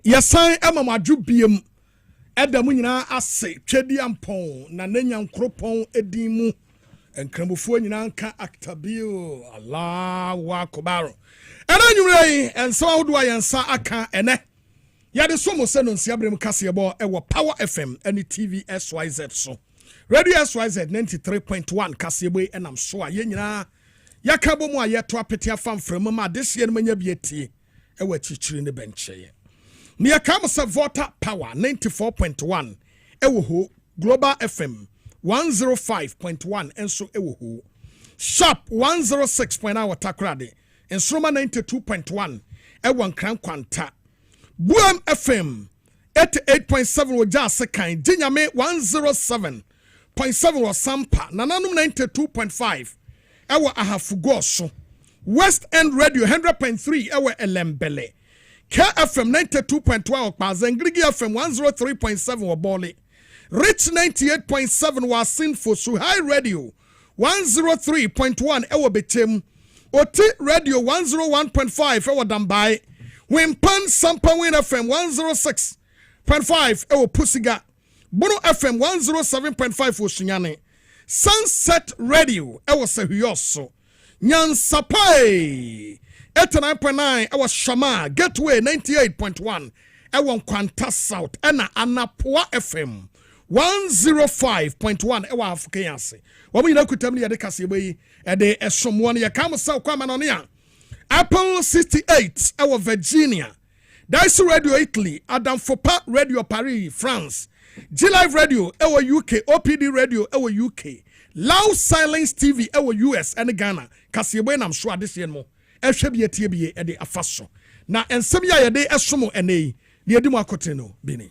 Yasan Amamadu Biem Edamunina Ase, Chedi Ampon, Nanyan Kropon Edimu, and Kramufuanka Actabio, Allah Wakobaro. And anyway, and so do I answer Aka and Yadi Somo Senon Siabrim Kasiebo, Ewa Power FM, any TV SYZ so. Radio SYZ 93.1 Kasiebo, and I'm sure Yenina Yakabo Moa Yetwa Petia Farm from Mama this year, Manya Bieti, Ewa teacher in the bench. Near Kamasa Vota Power 94.1 Ewoho Global FM 105.1 and so Ewoho Sharp 106.0 Takrade and Sroma 92.1 Ewan Kran Kwanta Buam FM 88.7 Wajasa Kind Dinyame 107.7 was Sampa Nananum 92.5 Ewa Ahafugoso West End Radio 100.3 Ewa Elembele KFM 92.12 Pazengrigi FM 103.7 Waboli Rich 98.7 was Sinfo Suhai Radio 103.1 Ewa Betim Oti Radio 101.5 Ewa Dambai Wimpan Sampa Win FM 106.5 Ewa Pusiga Bono FM 107.5 Ushinyane Sunset Radio Ewa Sehuyoso Nyansapai 89.9 our Shama Gateway 98.1 our Kwanta South Ena Anapoa FM 105.1 our Afrikanse Wami na kutamni ya de Kasiebo yi de esomwone ya kam sa kwa manonia Apple 68 our Virginia Dice Radio Italy Adam Fopa Radio Paris France G Live Radio our UK OPD Radio our UK Loud Silence TV our US and Ghana Kasiebo na mswa this year mo ehwebie tiebie ede afaso na ensem ya yede esomo enei de edi mu akote no bini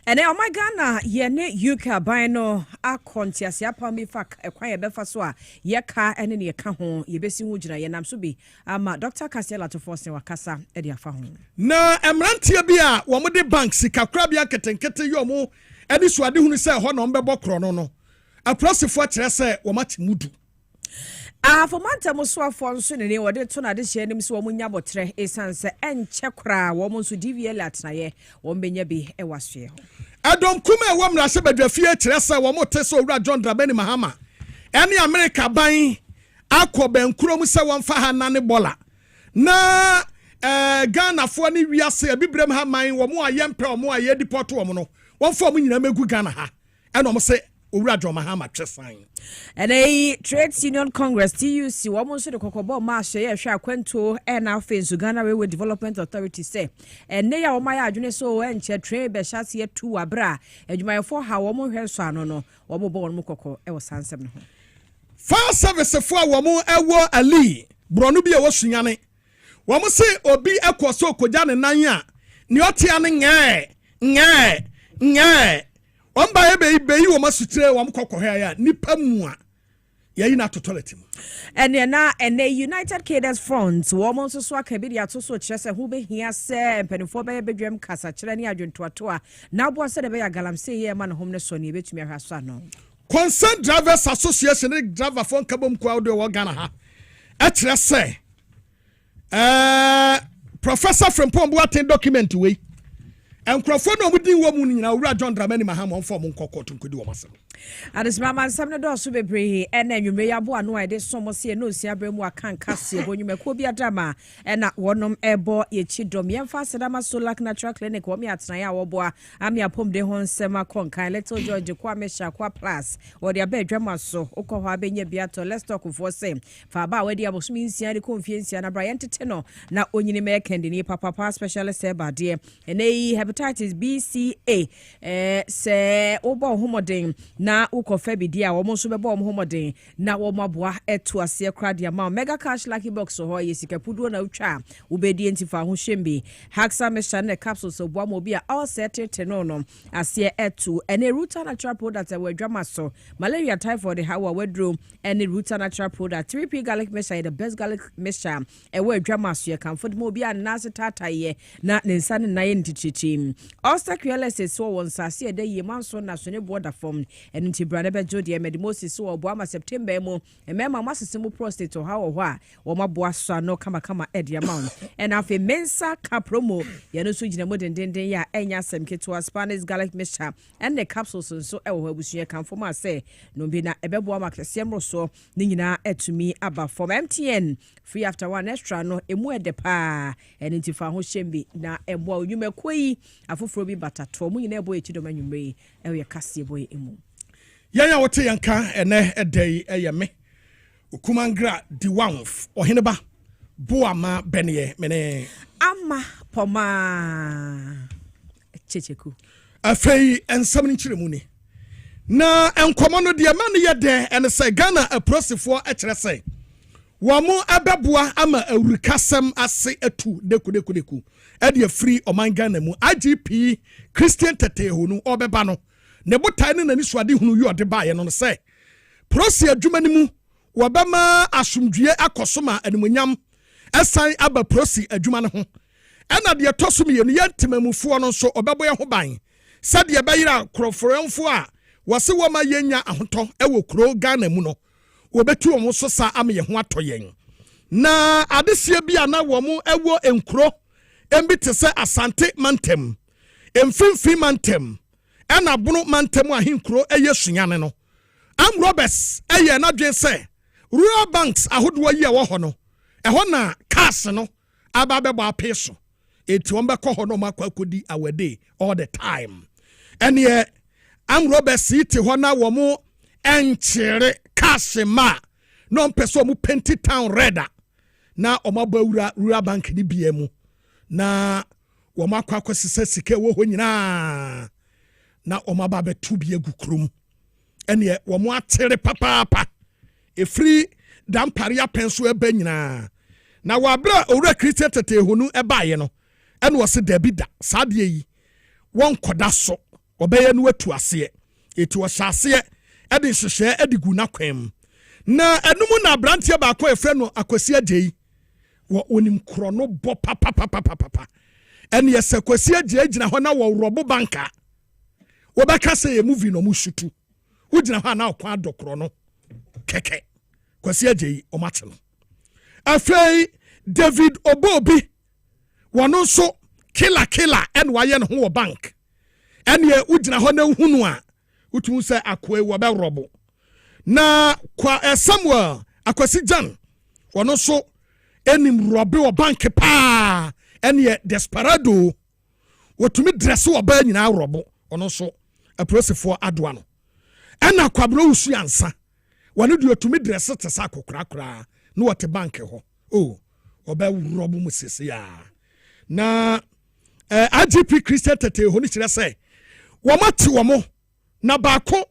ene o my Ghana ye ne UK ban no akontiase apami fak ekwan ye befa so a ye ka ene ne ye ka ho ye besi hu gina ye nam so bi ama Dr. Kasiela to force wakasa ede afa ho na emrantie bi a wo mo de bank sika kra bia ketenkete yo mo ede so ade hunu se ho no mbebo kro no aprosifo kire se wo mati mudu for manta muswa for so ne wode to na de hye nim so wo nya botre esanse enche kra wo mo so DVL atnaye wo benya bi e wasue ho adom kuma wo mra se badwafie kire se wo mo te so owura John Dramani Mahama ene America ban akoba nkuro mu se wo mfa ha na ne bola na Ghana fo ne wiase abibrem ha man wo mo ayempe wo mo aye deport wo mo no wo mfa mo nyina megu Ghana ha ene mo se owura John Mahama tresan and a Trades Union Congress TUC woman so the kokobo ma hye hwe akwanto e na afa Ghana Railway Development Authority say and ne ya wo ma ya adwene so enche trade be hyase ye tu abra adwumayefo ha wo mo hwe so ano no wo mo bo wo mo kokko e wo sansem no ho fire service fo wo mo ewo ali bronu bi e wo sunyane wo mo se obi ekoso koja ne nan a ne otia ne nge Omba ebe yi wo masutire wo mkokko ha ya nipa mu a yayi na to toilet mu and the United Cadres Front wo mo so so aka bi dia to so kire se hu be hia se mpanifo be bedwam kasa kire ne adwontoato a na bo se de be ya galamse ye ma no hom ne so ne betumi ahwa so ano Concerned Drivers Association the driver for kabom kwa do wo Ghana ha e kire se Professor Frempombo atten document we Enkrofo no mudi wo mu nyina owura John Dramani Mahama onfo mo nkokko tunkodi wo masem adesma man sam ne do so bebre ena nwumre ya bo ano ide somo se no si abremu akan Kasiebo nwumako bi adama ena wonom ebo ye chidom yemfa sedama Solak Natural Clinic wo me atena ya wo bo ami apom de ho nsema konkan Little George kwa mesha kwa plus wo de abadwama so ukọ ho abenya biato let's talk for same fa ba we de abosumi nsia de confiance na Brian tete no na onyini me kendi ni papa specialist eba de ene hepatitis BCA se obo homoden na ukofa bi dia wo mo so bebo mo homoden na wo maboa eto ase krade ma mega cash lucky box ho yesika puduo na utwa ubedi entifa ho hwembe haxa mesha na capsules so boa mo bi a all set no no ase eto ene Ruta Natural Product we dwama so malaria typhoid hawa wedro ene Ruta Natural Product 3P garlic mesha the best garlic mesha we dwama so ye comfort mo bi a na se tataye na nsa ne na ye ntichichi Osta Creole so one sasi de ye manso na so ne border form and nti brane bejo de medimosis so oboama September mo e mema masesemu prostate ha wo a wo maboa so no kama edi amount and afi mensa ka promo ye no so gina mo dendenden ya enya asem keto Spanish garlic mixture and the capsules so e wo abusua kan form say no bi na ebeboa makesem so ni nyina etumi aba from MTN free after one extra no emu edepa and nti fa ho shembi na eboa onwumako yi afoforo bi batato mu nyina ebo ekidoma nwumre e we Kasiebo emu yanya wote yanka ene edai eyeme okumangra di wanf oheneba boama benye mene ama poma checheku afei ensam nchiremu ni na enkomo no de ma ne yede ene se Ghana aprosifo e kire se wamo abeboa ama awurikasem ase atu deku e de free oman Ghana mu IGP Christian Teteho no obeba no ne botai ne nani suade hunu yi ode baaye no se prosi adwuma ni mu wabama asomdue akosoma animonyam esan aba prosi adwuma ne ho ena de tosum ye no yantemamufo no so obebo ye ho ban sade ye bayira kroforemfo a wase woma yenya ahoto ewo kro Ghana mu no wobetu omo so sa am ye ho atoyen na adesie bia na wo mu ewo enkro embi te se Asante mantem emfimfi mantem ena bunu mantem ahinkro eye sunyane no am Roberts eye na dwen se rural banks ahodo yi e wo ho no ho na cash no aba bebo apeso eti won be ko ho no makwa awade all the time ene am Roberts iti ho na wo mu enchere cash ma no mpeso mu penti town redder na omabawura rural bank ni biemu na wo makwa kwasisa sike wo ho nyina na omaba betu bi agukrum ene wo mu atere papa efri damparia penso eba nyina na wabra owura Christian Teteho nu ebaye no ene wo se dabida saade yi won koda so obeye no atu ase eti wo hyase ede hwehwe ede gu na kwam na enumu na brantie ba akwa efre no akwasi agei wo onim kro no bo papa ene yese kwasi agei gina ho na wo robo banka wo beka se ye movie no mu shutu wo gina ho na okwa adokro no keke kwasi agei o mate no afei David Obobi wono so killer en waye no ho bank ene ye ugina ho na hunu a utu se akoe wo be robo na kwa Samuel akwasi Jan wono so enim robe wo bank pa ene ye desperado wotumi dress wo ba nyina robo ono so aprosifo adoa no ena kwabro usu ansa wono de wotumi dress te sa kokrakra no wote bank ho oba robo musese ya na IGP Christian Teteho ni kire se wo mate wo mo na baako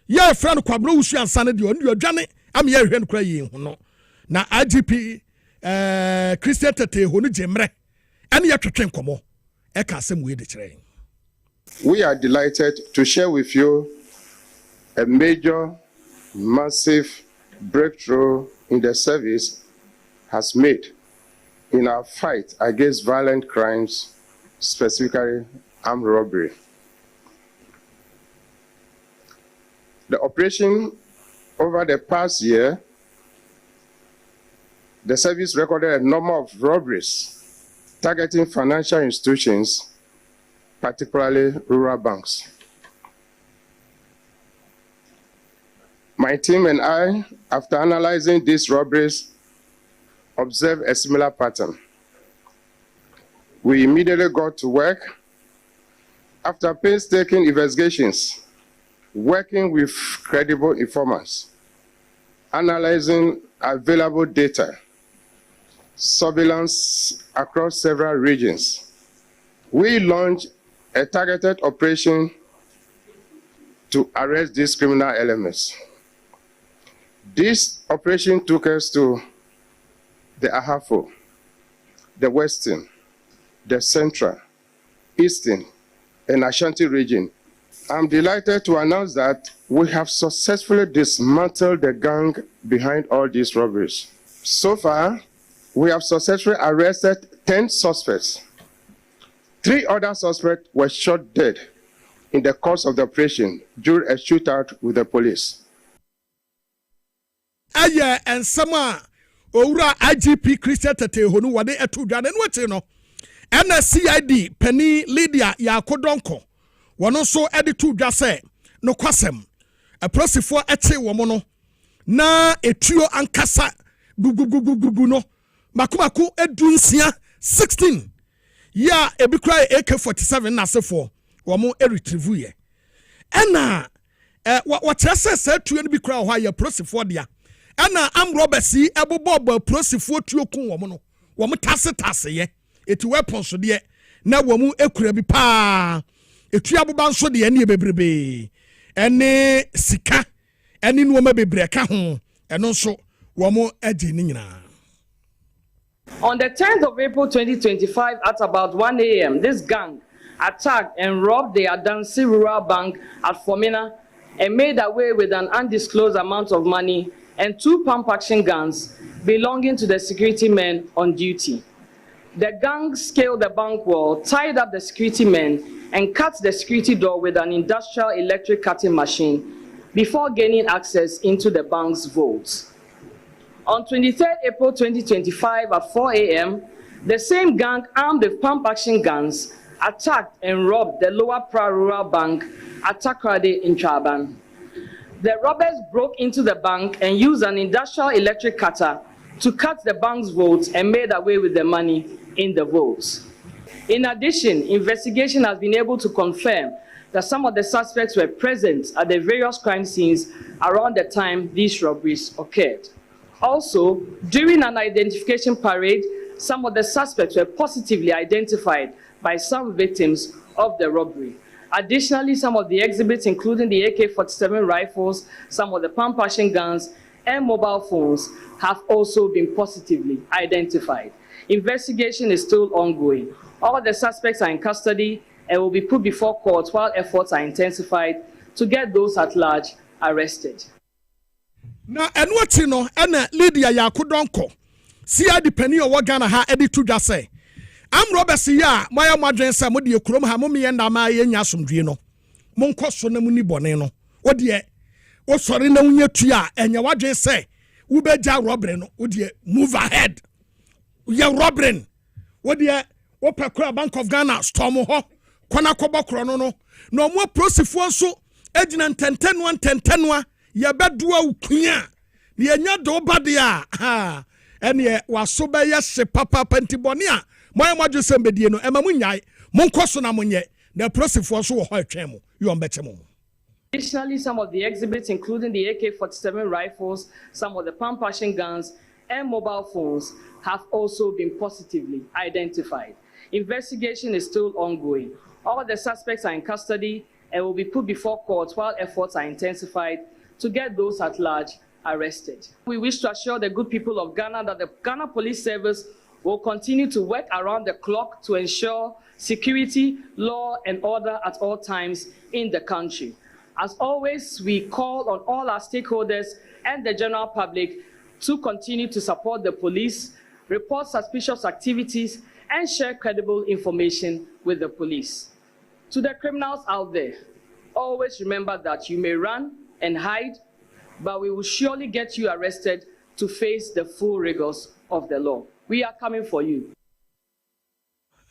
ye friend kwabro usu ansa ne de onu adwane am ye hwe nkra yi hu no na IGP Christian Teteho no jemre ene ye twetwe nkomo e ka asem we de kire. We are delighted to share with you a major, massive breakthrough in the service has made in our fight against violent crimes, specifically armed robbery. The operation over the past year, the service recorded a number of robberies targeting financial institutions, particularly rural banks. My team and I, after analyzing these robberies, observed a similar pattern. We immediately got to work. After painstaking investigations, working with credible informants, analyzing available data, surveillance across several regions, we launched a targeted operation to arrest these criminal elements. This operation took us to the Ahafo, the Western, the Central, Eastern, and Ashanti region. I'm delighted to announce that we have successfully dismantled the gang behind all these robberies. So far, we have successfully arrested 10 suspects, 3 other suspects were shot dead in the course of the operation during a shootout with the police. Aye, and sama owura IGP Christian Tete honu wade etu dwane no wete no. NCID Penny Lydia Yakodonko. Wono so edi tu dwa se no kwasem. Aprosifo ete wo mo no. Na etuo ankasa gugugugugu no. Makumako edunsia 16. Ya ebikra AK47 na sefo. Womo retrieve ye. Ena what say tuo no bikra ho ya prosifo dia. Ena am robesi ebobobo prosifo tuo kun womo no. Womo tase ye. Eti weapons so de na womu ekura bi pa etu aboba nso de ne bebrebe ene sika ene nuoma bebre ka ho eno nso womu agi ni nyina. On the 10th of April 2025 at about 1 a.m., this gang attacked and robbed the ADB Rural Bank at Fomina and made away with an undisclosed amount of money and 2 pump-action guns belonging to the security men on duty. The gang scaled the bank wall, tied up the security men, and cut the security door with an industrial electric cutting machine before gaining access into the bank's vaults. On 23rd April 2025 at 4 a.m., the same gang armed with pump-action guns attacked and robbed the Lower Pra Rural Bank at Takrade in Chaban. The robbers broke into the bank and used an industrial electric cutter to cut the bank's vaults and made away with the money in the vaults. In addition, investigation has been able to confirm that some of the suspects were present at the various crime scenes around the time these robberies occurred. Also, during an identification parade, some of the suspects were positively identified by some victims of the robbery. Additionally, some of the exhibits, including the AK-47 rifles, some of the pump-action guns, and mobile phones, have also been positively identified. Investigation is still ongoing. All the suspects are in custody and will be put before court while efforts are intensified to get those at large arrested. Na enwati no ena Lydia Yakodonko. CID Penny o Ghana ha edi tu dwa se. Am Robert ya moya madwen se mo de kurom ha mo me nda ma ye nya asomdwe no. Mo nkoso na mu ni bone no. Wo de wo sori na wunya tu a enya wadwen se wo beja robbery no. Wo de move ahead. Ye robbery. Wo de wo pekura Bank of Ghana storm ho. Kwana kobokro no no. No mo prosifo nso ejina ntentenwa ye bedua ukunya ni enya do bade a ene waso be ye hye papa pentibone a moya mwadwo sembedie no ema munyai monkoso na monye na prosifo so wo ho atwen mo yo mbete mo. Additionally, some of the exhibits, including the AK-47 rifles, some of the pump-action guns, and mobile phones, have also been positively identified. Investigation is still ongoing. All the suspects are in custody and will be put before court while efforts are intensified to get those at large arrested. We wish to assure the good people of Ghana that the Ghana Police Service will continue to work around the clock to ensure security, law, and order at all times in the country. As always, we call on all our stakeholders and the general public to continue to support the police, report suspicious activities, and share credible information with the police. To the criminals out there, always remember that you may run and hide, but we will surely get you arrested to face the full rigors of the law. We are coming for you.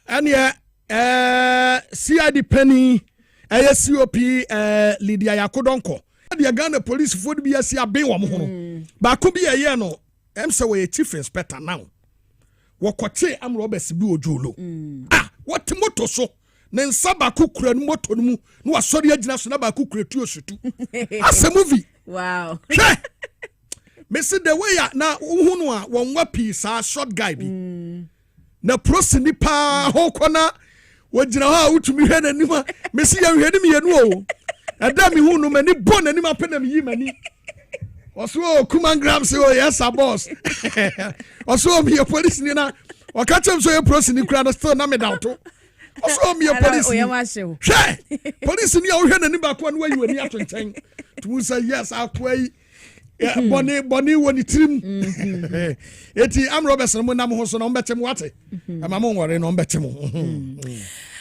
And yeah, CID Penny, ASCOP, Lydia Yakodonko. The Ghana police food be a CIB woman. But could be a year no. I'm so a chief inspector now. Wakote am Robert Sibu Ojulu. Ah, what moto so? Nen saba kukure moto mu no asori agina so na ba kukure tu osutu. As a movie. Wow. Me see the way ya na uhunu a wonwa pi sa short guy bi. Na prosi ni pa ho kona wogina ha utumi hwe na nima me see ya hwe ni me yenu o. Ada mi hunu mani bon na nima pe na mi yi mani. Oso kuman gram say oh yes a boss. Oso mi police ni na o ka chem so ye prosi ni kura na still na me doubt. Also me police. Police ni a wo hwe na ni ba ko na wayi wani atonchen. To say yes akwai boni woni trim. Eti am Robertson mo nam ho so na mbete mo wate. Ama mo nware no mbete mo.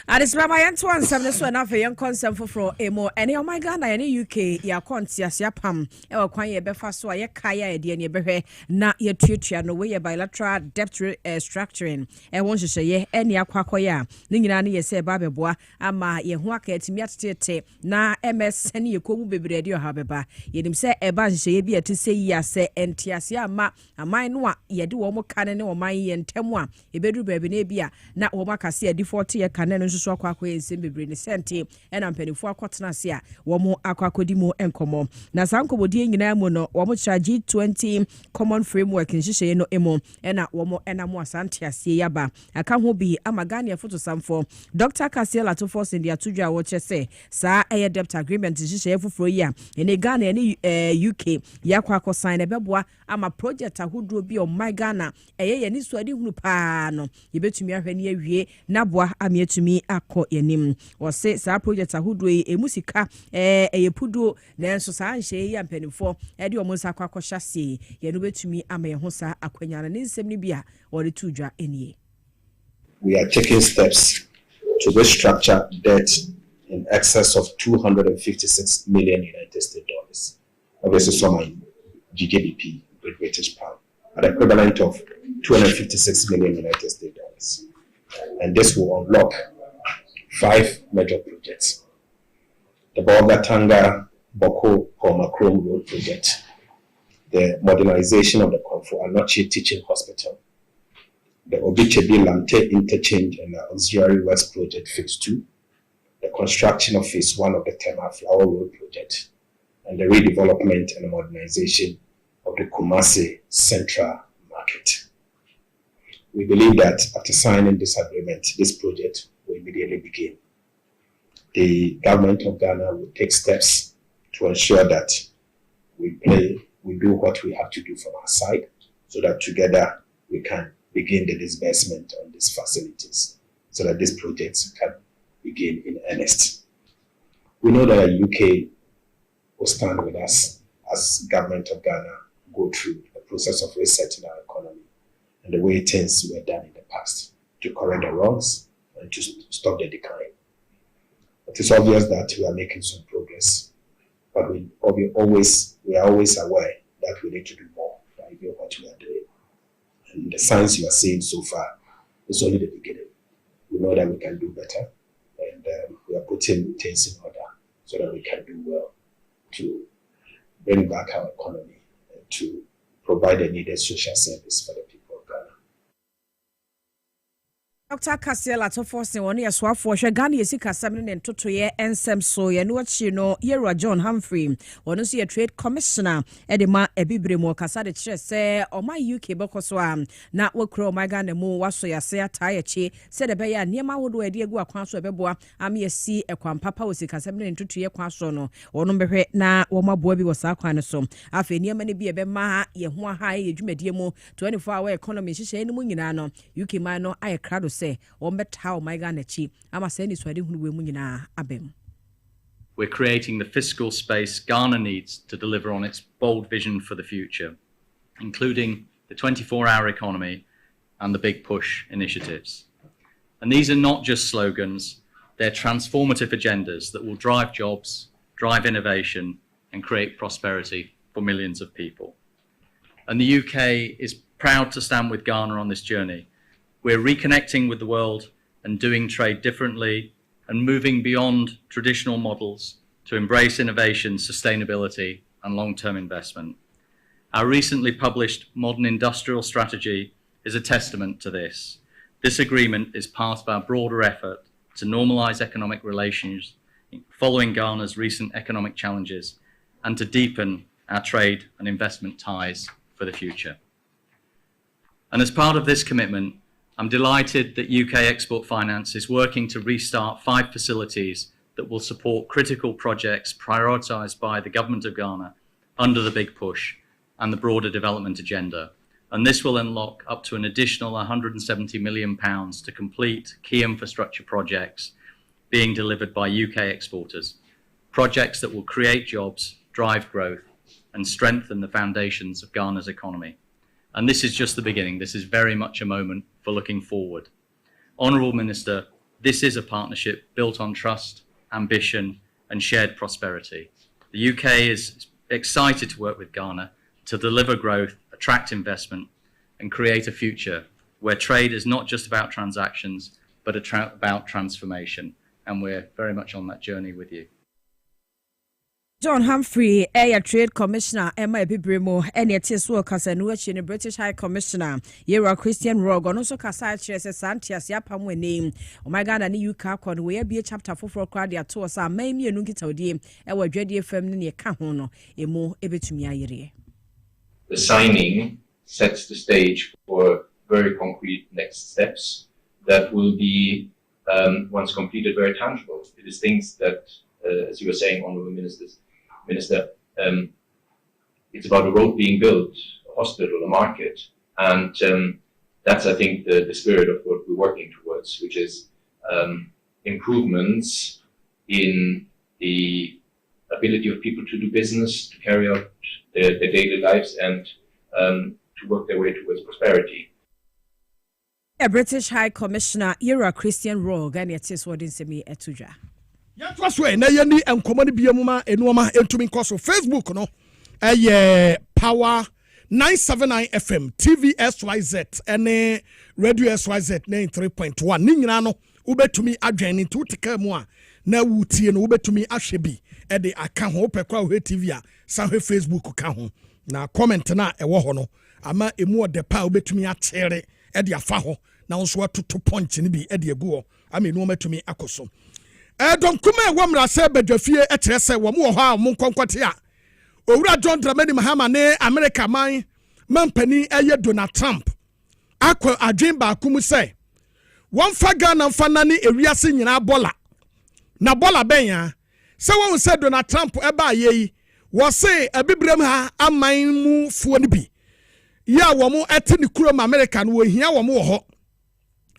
Adesima yanto ansam ne so na fe yon konsem foforo emo ene o my Ghana ene UK ya kontias ya pam e wa kwan ye befa so ye kaya ye de ne behwe na ye tuatua no we ye bilateral debt structuring e won hwehwe ye ene akwakoya ne nyina ne ye se ba beboa ama ye ho aka atimi atete na MSN ye komu bebre de ha beba ye nim se e ba hwehwe ye bi atise yi ase entiase ama aman no a ye de wo mo kane ne wo man ye ntemu a e bedu bebe na bia na wo makase ye default ye kane no so akwa ensem bebre ne sente ena mpanifo akotena se a wo mo akwakodi mu enkomo na sankobodi nyina mu no wo mo G20 common framework nhihye no emo ena wo mo ena mo asante ase yaba aka ho bi amagane foto samfo Dr. Kasiebo to force in dia tudwa wo chese sa eye debt agreement nhihye foforo yi a ene Ghana ene UK yakwa akosan ebeboa ama project ahodo bi o my Ghana eye ye ni so ade hunu pa no yebetumi ahwe ne awie naboa amietumi akọ yanim o se sa project ahodo yi emusika eyepudo nanso sa anhye yi ampanifo e de omo sa akwakohya se ye no betumi ama ye ho sa akwanyana ne nsem ne bia o de tudwa enie. We are taking steps to restructure debt in excess of $256 million United States dollars. Obviously, some in GBP, Great British Pound, at the equivalent of $256 million United States dollars. And this will unlock 5 major projects: the Bolgatanga Boko Macron Road project, the modernization of the Komfo Anochi Teaching Hospital, the Obichebi Lante Interchange and the Auxiliary West Project Phase 2, the construction of Phase 1 of the Tema Flower Road project, and the redevelopment and modernization of the Kumasi Central Market. We believe that after signing this agreement, this project will immediately begin. The government of Ghana will take steps to ensure that we do what we have to do from our side, so that together we can begin the disbursement on these facilities, so that these projects can begin in earnest. We know that the UK will stand with us as government of Ghana go through the process of resetting our economy and the way things were done in the past to correct the wrongs and to stop the decline. It is obvious that we are making some progress, but we are always aware that we need to do more than what we are doing. And the signs you are seeing so far is only the beginning. We know that we can do better, and we are putting things in order so that we can do well to bring back our economy and to provide the needed social service for the people of Ghana. Dr. Kasiebo to force one year swap for Ghana yesika samne ntoto ye ensem so ye no chi no Yera John Humphrey one so ye trade commissioner edema ebibre mo kasa de kire se o my UK bokoso am na wakro my Ghana mu waso ya se ataye chi se de be ya niema wodo ade egu akwan so ebeboa am ye si ekwan papa wosika samne ntoto ye kwan so no wono behwe na wo maboa bi wasa kwan so afa niema ne bi ebe ma ye ho ha ye dwumadie mu 24-hour economy hihye ni mu nyina no UK man no aye krado say how my Ghana chi ama say ni swade hunu we mu nyina abem. We're creating the fiscal space Ghana needs to deliver on its bold vision for the future, including the 24-hour economy and the Big Push initiatives. And these are not just slogans, they're transformative agendas that will drive jobs, drive innovation, and create prosperity for millions of people. And the UK is proud to stand with Ghana on this journey. We're reconnecting with the world and doing trade differently and moving beyond traditional models to embrace innovation, sustainability, and long-term investment. Our recently published Modern Industrial Strategy is a testament to this. This agreement is part of our broader effort to normalise economic relations following Ghana's recent economic challenges and to deepen our trade and investment ties for the future. And as part of this commitment, I'm delighted that UK Export Finance is working to restart 5 facilities that will support critical projects prioritised by the Government of Ghana under the Big Push and the broader development agenda. And this will unlock up to an additional £170 million to complete key infrastructure projects being delivered by UK exporters, projects that will create jobs, drive growth, and strengthen the foundations of Ghana's economy. And this is just the beginning. This is very much a moment for looking forward. Honourable Minister, This is a partnership built on trust, ambition, and shared prosperity. The UK is excited to work with Ghana to deliver growth, attract investment, and create a future where trade is not just about transactions, but about transformation. And we're very much on that journey with you. John Humphrey, Trade Commissioner, Emma Ebibremo, and yet is work as a new British High Commissioner, Yera Christian Rog, and also Kasai Chess Santias Yapam name. Oh my God, and you can we be a chapter for crowd to us, our main Nukitodi, and we're dready family Kahono, a more ebitumia. The signing sets the stage for very concrete next steps that will be, once completed, very tangible. It is things that, as you were saying, Honourable Minister, it's about a road being built, a hospital, a market, and that's, I think, the spirit of what we're working towards, which is improvements in the ability of people to do business, to carry out their daily lives, and to work their way towards prosperity. A British High Commissioner, Yera Christian Rog, and it is what is me etuja. Yatwas way na yani enkomani biamuma enuoma entumi nkoso Facebook no Power 979 FM TV SYZ ene Radio SYZ 93.1 ni nyina no ubetumi adwen nti utika mu a na wutie no ubetumi ahwe bi e de aka ho pekwa ho TV a sa ho Facebook ka ho na comment na ewo ho no ama emu odepa ubetumi atere e de afa ho na nso atoto punch ni bi e de egu ho ama enuoma tumi akoso. Don kuma wamra se badwafie ekyere se wo mo ho a mo nkonkote a owura John Dramani Mahama ne America man mampani eye Donald Trump akwa adwen ba akumu se won fa Ghana mfa na ne ewiase nyina bola na bola benya se won se Donald Trump eba yeyi wo se abibrem ha aman mu fuo ne bi ya wo mo ete ne kurom America no wo hia wo mo wo ho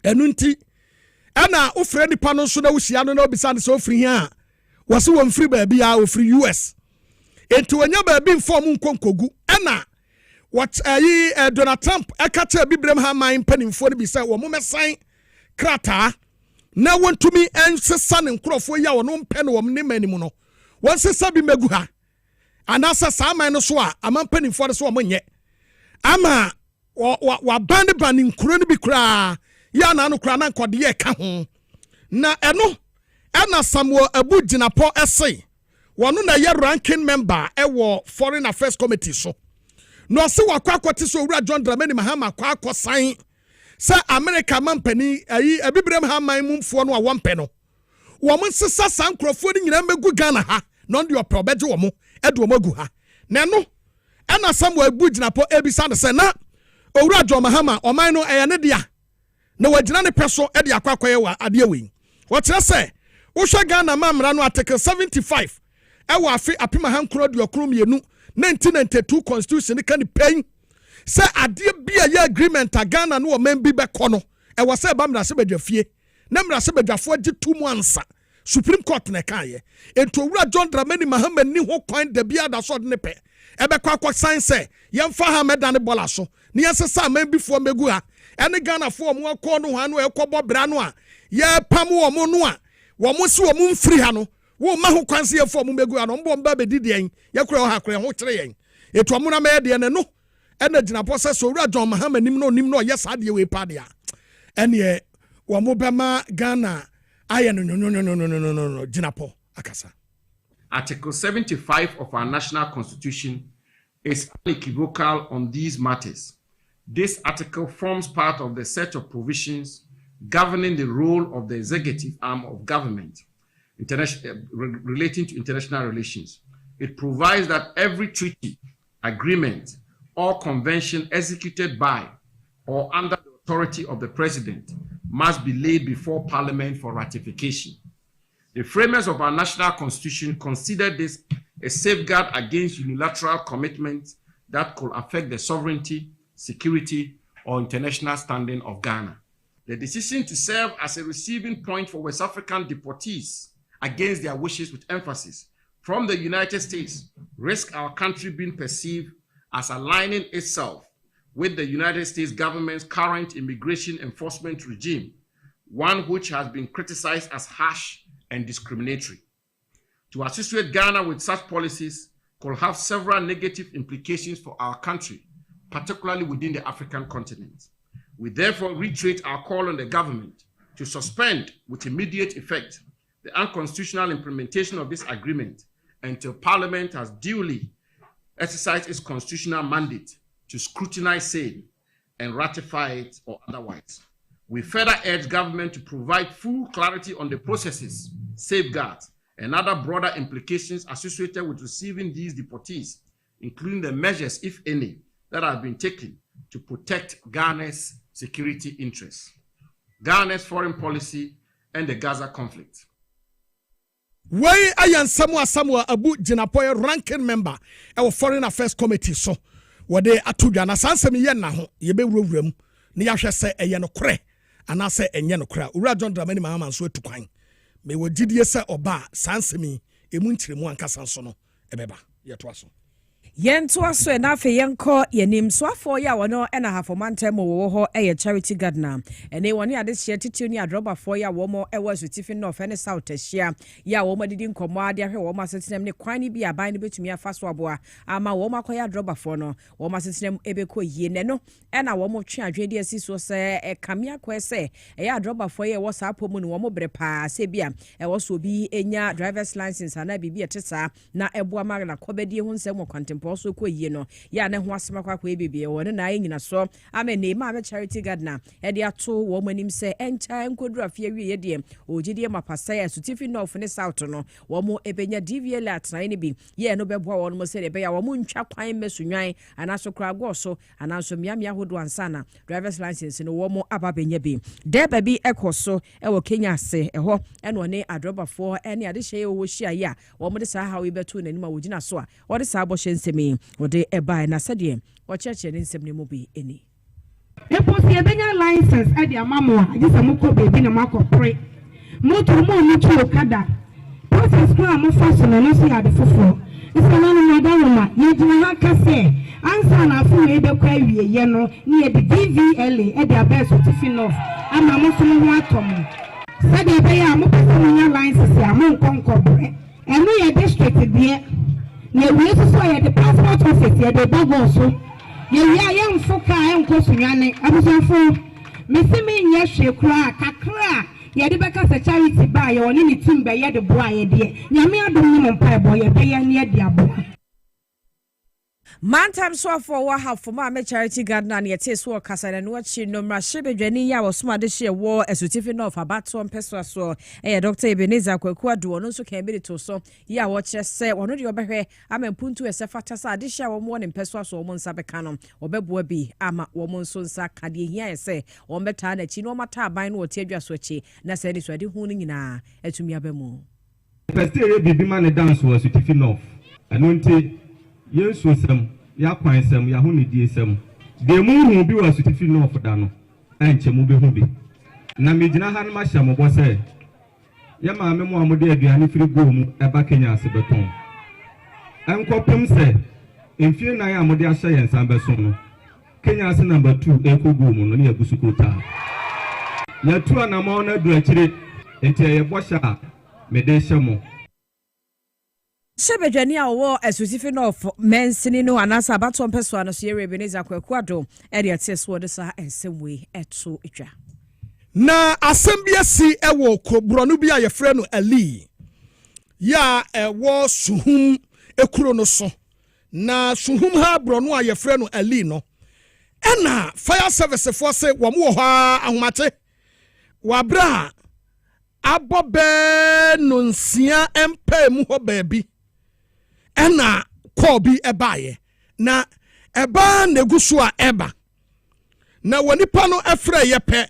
enu nti ana ofre nipa no so na wuhia no na obisa so ofri hia wose won free ba bia ofri US ento anya ba bi inform nkonkogu ana what Donald Trump akacha bibrem ha man panimfo no bi say wo mo mesan krata na wontumi ensesa ne nkrofo ya wo no mpe no wo ne manimu no won sesa bi megu ha ana sa man no so a amam panimfo no so wo nye ama wa band nkuro no bi kura ya na no kura na nkode ye ka ho na eno ana Samuel Abu Jinapo essay wono na ye ranking member ewo Foreign Affairs Committee so no se wakwakwati so owura John Dramani Mahama kwakọ san se America mampani abibrem ha man mumfo no a wompe no wo mo sesa sankrofo ni nyina megu Ghana ha no de oprobeje wo mo edo magu ha na no ana Samuel Abu Jinapo ebisa se na owura John Mahama oman no eye ne dia na wagina ne peso e de akwakoye wa ade we wo kire se wo hwe Ghana mamra no article 75 e wa afi apima hankro de okro mienu 1992 constitution kan pen se ade bia ye agreement a Ghana no man bi be kono e wo se ba mra se badwafie na mra se badwafo agi 2 months Supreme Court na kan ye ento wura John Dramani Mahama ni ho kwan da bia da so de ne pe e be kwakọ san se yemfa ha meda ne bola so ne yesesa man bi fo megu ha ene Ghana fo mo akọ no ha no ekọbọ bra no a ye pam wo mo no a wo mo se wo mo mfiri ha no wo ma ho kwanse ye fo mo megu ha no mbo mba bedidi en ye kura ha kura ho kire yen eto mo na me de ne no ene gina po se so wura John Mahama nim no ye sa de we pa de a ene wo mo bema Ghana aye no gina po akasa. Article 75 of our national constitution is unequivocal on these matters. This article forms part of the set of provisions governing the role of the executive arm of government relating to international relations. It provides that every treaty, agreement, or convention executed by or under the authority of the president must be laid before Parliament for ratification. The framers of our national constitution consider this a safeguard against unilateral commitments that could affect the sovereignty, security, or international standing of Ghana. The decision to serve as a receiving point for West African deportees against their wishes with emphasis from the United States risk our country being perceived as aligning itself with the United States government's current immigration enforcement regime, one which has been criticized as harsh and discriminatory. To associate Ghana with such policies could have several negative implications for our country, particularly within the African continent. We therefore reiterate our call on the government to suspend with immediate effect the unconstitutional implementation of this agreement until Parliament has duly exercised its constitutional mandate to scrutinize same and ratify it or otherwise. We further urge government to provide full clarity on the processes, safeguards, and other broader implications associated with receiving these deportees, including the measures, if any, that have been taken to protect Ghana's security interests, Ghana's foreign policy, and the Gaza conflict. Why ayan Samuel Abu Jinapoye ranking member our Foreign Affairs Committee so what they atuja na sansemi yen na ho ye be wurawuram ne yahwe se eye no kore ana se enye no kora ura John Dramani Mahama so etukwan me wo gidie se oba sansemi emu nkyiremu ankasa so no ebeba yeto aso Yentu aso na afe yenko yenim so afo ya wono ena hafomanta mo wo ho charity gardener ene woni ade hye tituni adroba fo ya wo mo ewa sutifin no fe ne south asia ya wo madidi nkomo ade ahwe wo masetinem ne kwan ni bi aban ne betumi afaso aboa ama wo makoya adroba fo no wo masetinem ebeko yie ne no ena wo mo twe adwedi asiso se kamia kwese ya adroba fo ya wo sa apomu ne wo mo bre pa se bia wo so bi enya driver's license ana bibi etesa na eboa magna kobedi hu nsem contemporary also ko yie no ya ne ho asema kwa ebebe won na anyina so amene ma charity gardener e de ato wo manim se encha enkoduru afia wie de ogide mapasa ya sutifi no ne south no wo mo ebenya DVL atran ne bi ye no beboa wo no mo se de be ya wo mo ntwa kwan mesunwan anaso kra go so anaso miamia hodo ansana driver's license no wo mo ababenya bi de ba bi ekoso e wo Kenya ase e ho e no ne adrobafo e ne ade hye wo hia ya wo mo de sa ha we beto nanim a wogina so a wo de sa bo hye wode eba na sede wo cheche ne nsem ne mo bi eni eposi ebenya license e dia mamo a gisa moko bebi na makopre moto mo ni tu okada process ko a mo faso na no so ya de fofo isa na no madama ye gina ha kase ansa na afu e be kwa wie ye no ni e de DVL e dia best certificate ama mo so mo atom sede ebe ya mo pese nya license ya mo nkonkobre eno ye district die ye we so ye the passport office ye the bogo so ye ya mfoka enko sunwane abusafo mesimi nya hwekura kakra ye de beka sa charity ba ye oni ni timba ye de boa ye de nyame adom ni mpa bo ye be ye ne de aboa Man time so for what have for my charity gardener and yet so kasa no chi no mra shebedwani ya wo soma de hye wo certificate of abaton peso so Dr. Ebenezer Kwaku ado no so kan be to so ya wo kire se wono de obehwe amampuntu esefata sa de hye wo mo ne peso so wo nsa beka no obeboa bi ama wo mo nso nsa kade hia ese wo beta na chi no mata aban no wote adwa so chi na se de so de hu no nyina atumi abamu peste ye bibi man dance wo certificate of anonte Yesu sem ya kwan sem ya hu ne die sem de mu hu bi wa sutifi no of da no enche mu be hu bi na megina ha no ma hya mo bo se ya ma me mu amode aduane firi go mu eba Kenya ase beton enkopem se emfie na ya amode ahya yen san be so no Kenya ase number 2 eko go mu no ne agusukota ya tu anama na du akire enti ye bo hya me de hye mo Shebedwani a wo certificate of mensini no anasa abaton peso no so ye Ebenezer Kwaku ado e de ateso de sa ensemwe eto etwa na asembia si ewo kobronu bi a yefre no Ali ya ewo suhum ekuro no so na suhum ha bronu a yefre no Ali no ena fire service force wo mo ho ahomate wabra abobe no nsia empa mu ho baabi ena kobi ebaye na eba negusu a eba na wonipa no efre yepe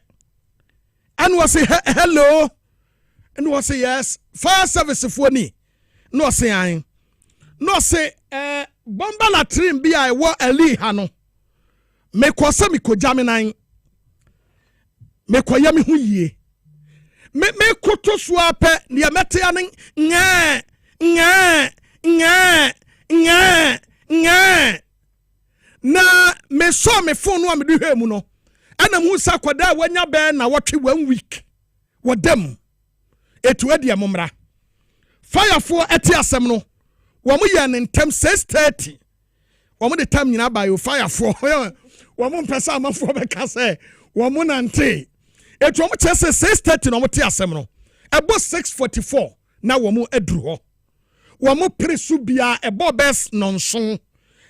and was say hello and was say yes fire service for ni no say an no say bomba la trim bi a wo Ali ha no me kwose me kojaminan me koya me hu yie me koto so ape ne mete anen nga na me so me phone no me de hwemu no ana mu sa kwada wanya be na wotwe 1 week wodam etu adi amomra fire for eti asem no wo mo ye ne ntem 6:30 wo mo de time nyina ba yo fire for wo mo mpesa amafo be ka se wo mo nante etu wo mo chese 6:30 no mo te asem no ebo 6:44 na wo mo aduru ho wo mo presu bia ebo bes nonso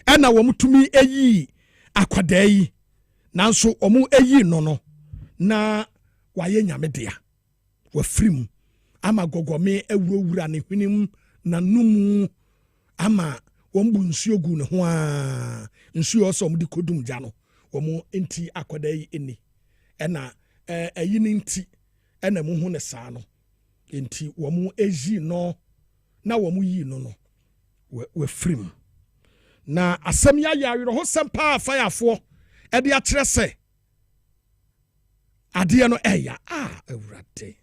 ena wo mo tumi eyi akwada yi nanso wo mo eyi no na waye nyamedea wa frim ama gogome awurawura ne hwenem na numu ama wombu nsuo gu ne ho a nsuo so mudi kodum gya no womo enti akwada yi eni ena ayi ne nti ena mu hu ne saa no enti womo eji no na womo yi no wa frim na asem ya yawiro ho sempa fayafo e de a kire se ade no eya awurade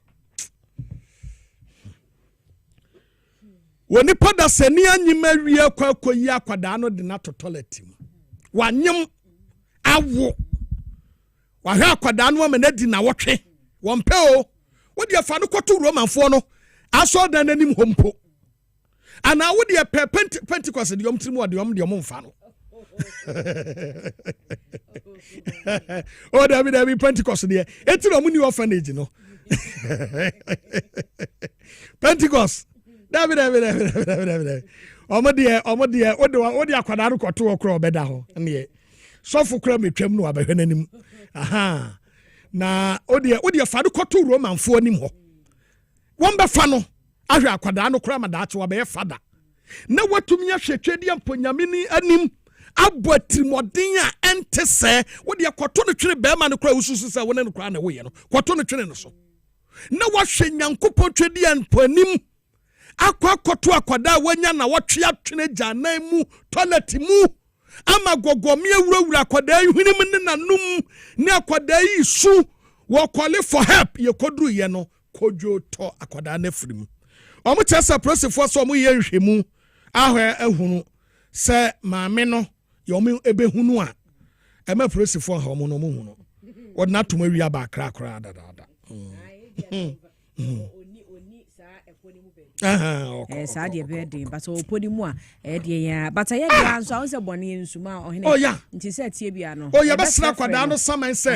woni pada sani anyima wie kwakoyi akwada no de na toilet mu wanyem awo wa hwa akwada no ma na di na wotwe wompe o wodi afa no koto romanfo no aso dan nanim hompo ana wodi e pentecost de yom trimu de yom mfa no o David Pentecost de eti no muni orphanage no Pentecost David omode odi akwada no koto okro obeda ho ne sofo kra metwam no abahwe nanim aha na odi afa no koto romanfo anim ho wombe fa no ahwe akwada no kra madaache wa be fada na watumi ahwetwedi amponyamini anim aboatimodin a ente se wodi akoto no twere be ma no kra ususu se wona no kra na wo ye no koto no twere no so na wahwe nyankopon twedi ampanim akwa koto akwada wanya na wotwe atwene gyanan mu toilet mu ama gogomie wurawura akwada hwenem ne nanum ne akwada yi su wo call for help ye koduru ye no kodwo to akwada na frim omo chesa prosefo so omo ye nhwemu ahwe ehunu se maame no ye omo ebehunu a ema prosefo ha omo no mo hunu wodna to mawi aba kra da sa de be de but o podi mu a e de ya but ya de so awon se boni nsuma ohene nti se tie bia no ya besra kwada no saman se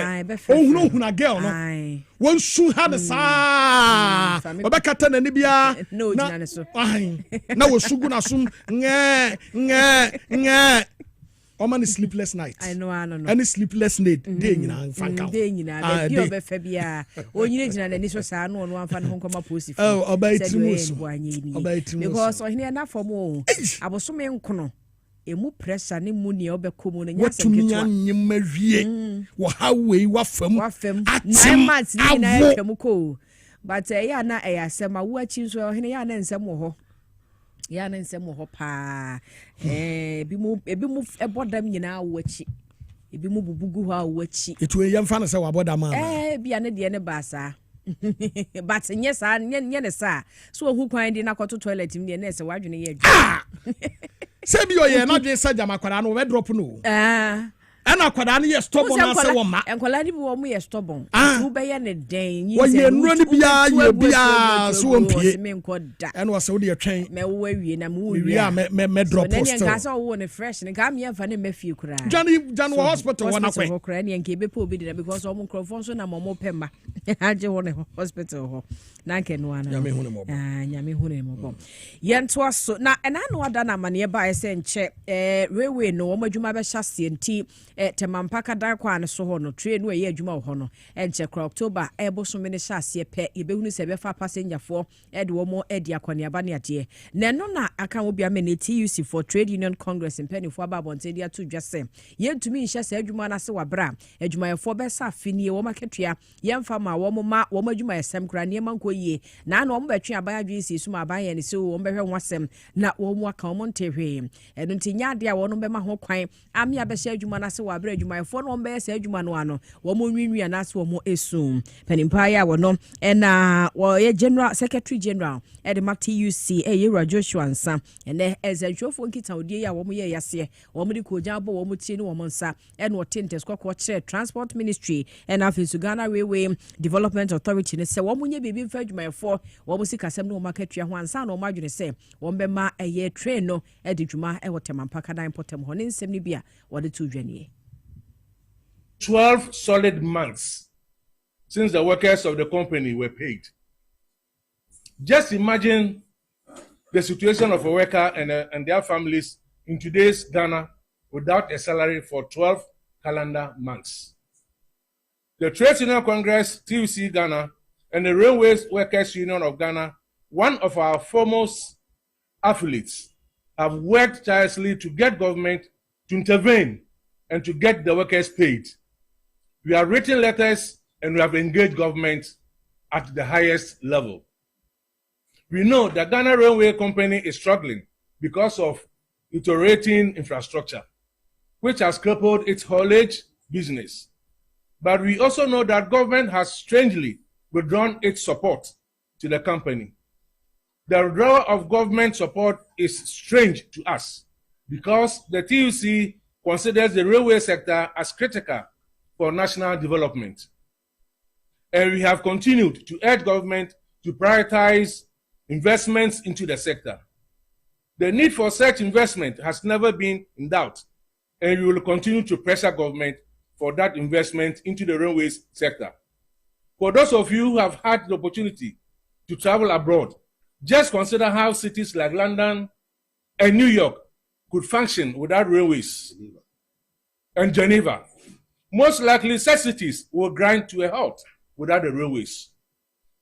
ohunu a girl no won su ha de sa obekata na ni bia no jina ne so na wo sugu na sum nge Oman sleepless night. I know. Any sleepless night. Day nyina fanka. Day nyina. Be obe fa bia. Onyine gyina na ni so saa no no amfa no nkoma positive. Oh, obaitrimus. Because ohine na for mo. Abosome nkono. Emu pressure ni mu ne obekomu no nya sem ketwa. Watumi anyima wie. Wo hawei wafam. Atim na atwam ko. But ya na asem awu achi so ohine ya na nsem wo ho. Ya na nsem ho pa ebi mu ebodam nyina awachi ebi mu bubugu ho awachi etu yem fa na se wabodam ma bia ne de ne ba sa but nye sa nye ne sa so ohu kwan di na koto toilet mi ne se wadwene ye adwa se bi oye na dwe sa jama kwara no we drop no ana kwada no ye stubborn na se wo ma enkwala ni bi wo mu ye stubborn tu be ye ne den yi se wo ye nro ni bia ye bia so wo mpie ena wo se wo de atwen me wo awie na me wo me drop post so nka so wo ne fresh ne ka me yemfa ne mafie kura jan wo hospital wona kwe ho kura ne nke be po bi de because o mo microphone so na mo pemba aje wo ne hospital ho na nke no ana nyame hu ne mo nyame hu ne mo bom ye nto aso na ena no ada na mane ba ese nche rewe no wo madwuma be hya sienti temampaka dan kwa ne so ho no train no ye adwuma ho no enche kra October ebosome ne hyase pe yebehunu se be fa passenger fo de wo mo edi akoniaba ne ade na no na aka wo bia me ne TUC for Trade Union Congress mpani fo aba bonte dia to dwase yentumi nhye se adwuma na se wabra adwuma ye fo be sa afini wo maketua yemfa ma wo ma wo adwuma yesem kra ne manko yie na na wo betwe abaya dwe si suma abaya ne se wo behwe nwasem na wo mu aka wo ntehwe eno ntinya ade a wo no be ma ho kwan ami abehye adwuma na se wa abere adwumayefo no ombe se adwuma no ano wo mo nwinwi anaso wo mo esum panimpa ya wo no na wo ye general secretary general edema TUC Yewura Joshua Nsa ene ezadwofo nkita odie ya wo mo ye yase wo mo di koja bo wo mo tie ni wo mo nsa ene wo tentes kwakwo kire transport ministry ene afisu Ghana Railway Development Authority ne se wo mo nye bibi mfa adwumayefo wo mo sikasem no marketua ho ansa na wo madwene se wo mbema eye train no edi dwuma e wo temampaka dan potem ho ne nsem ni bia wo de to dwane 12 solid months since the workers of the company were paid. Just imagine the situation of a worker and their families in today's Ghana without a salary for 12 calendar months. The Trades Union Congress, TUC Ghana, and the Railways Workers Union of Ghana, one of our foremost affiliates, have worked tirelessly to get government to intervene and to get the workers paid. We have written letters and we have engaged government at the highest level. We know the Ghana Railway Company is struggling because of deteriorating infrastructure, which has crippled its haulage business. But we also know that government has strangely withdrawn its support to the company. The withdrawal of government support is strange to us because the TUC considers the railway sector as critical for national development. And we have continued to urge government to prioritize investments into the sector. The need for such investment has never been in doubt, and we will continue to pressure government for that investment into the railways sector. For those of you who have had the opportunity to travel abroad, just consider how cities like London and New York could function without railways. And Geneva. Most likely, such cities will grind to a halt without the railways.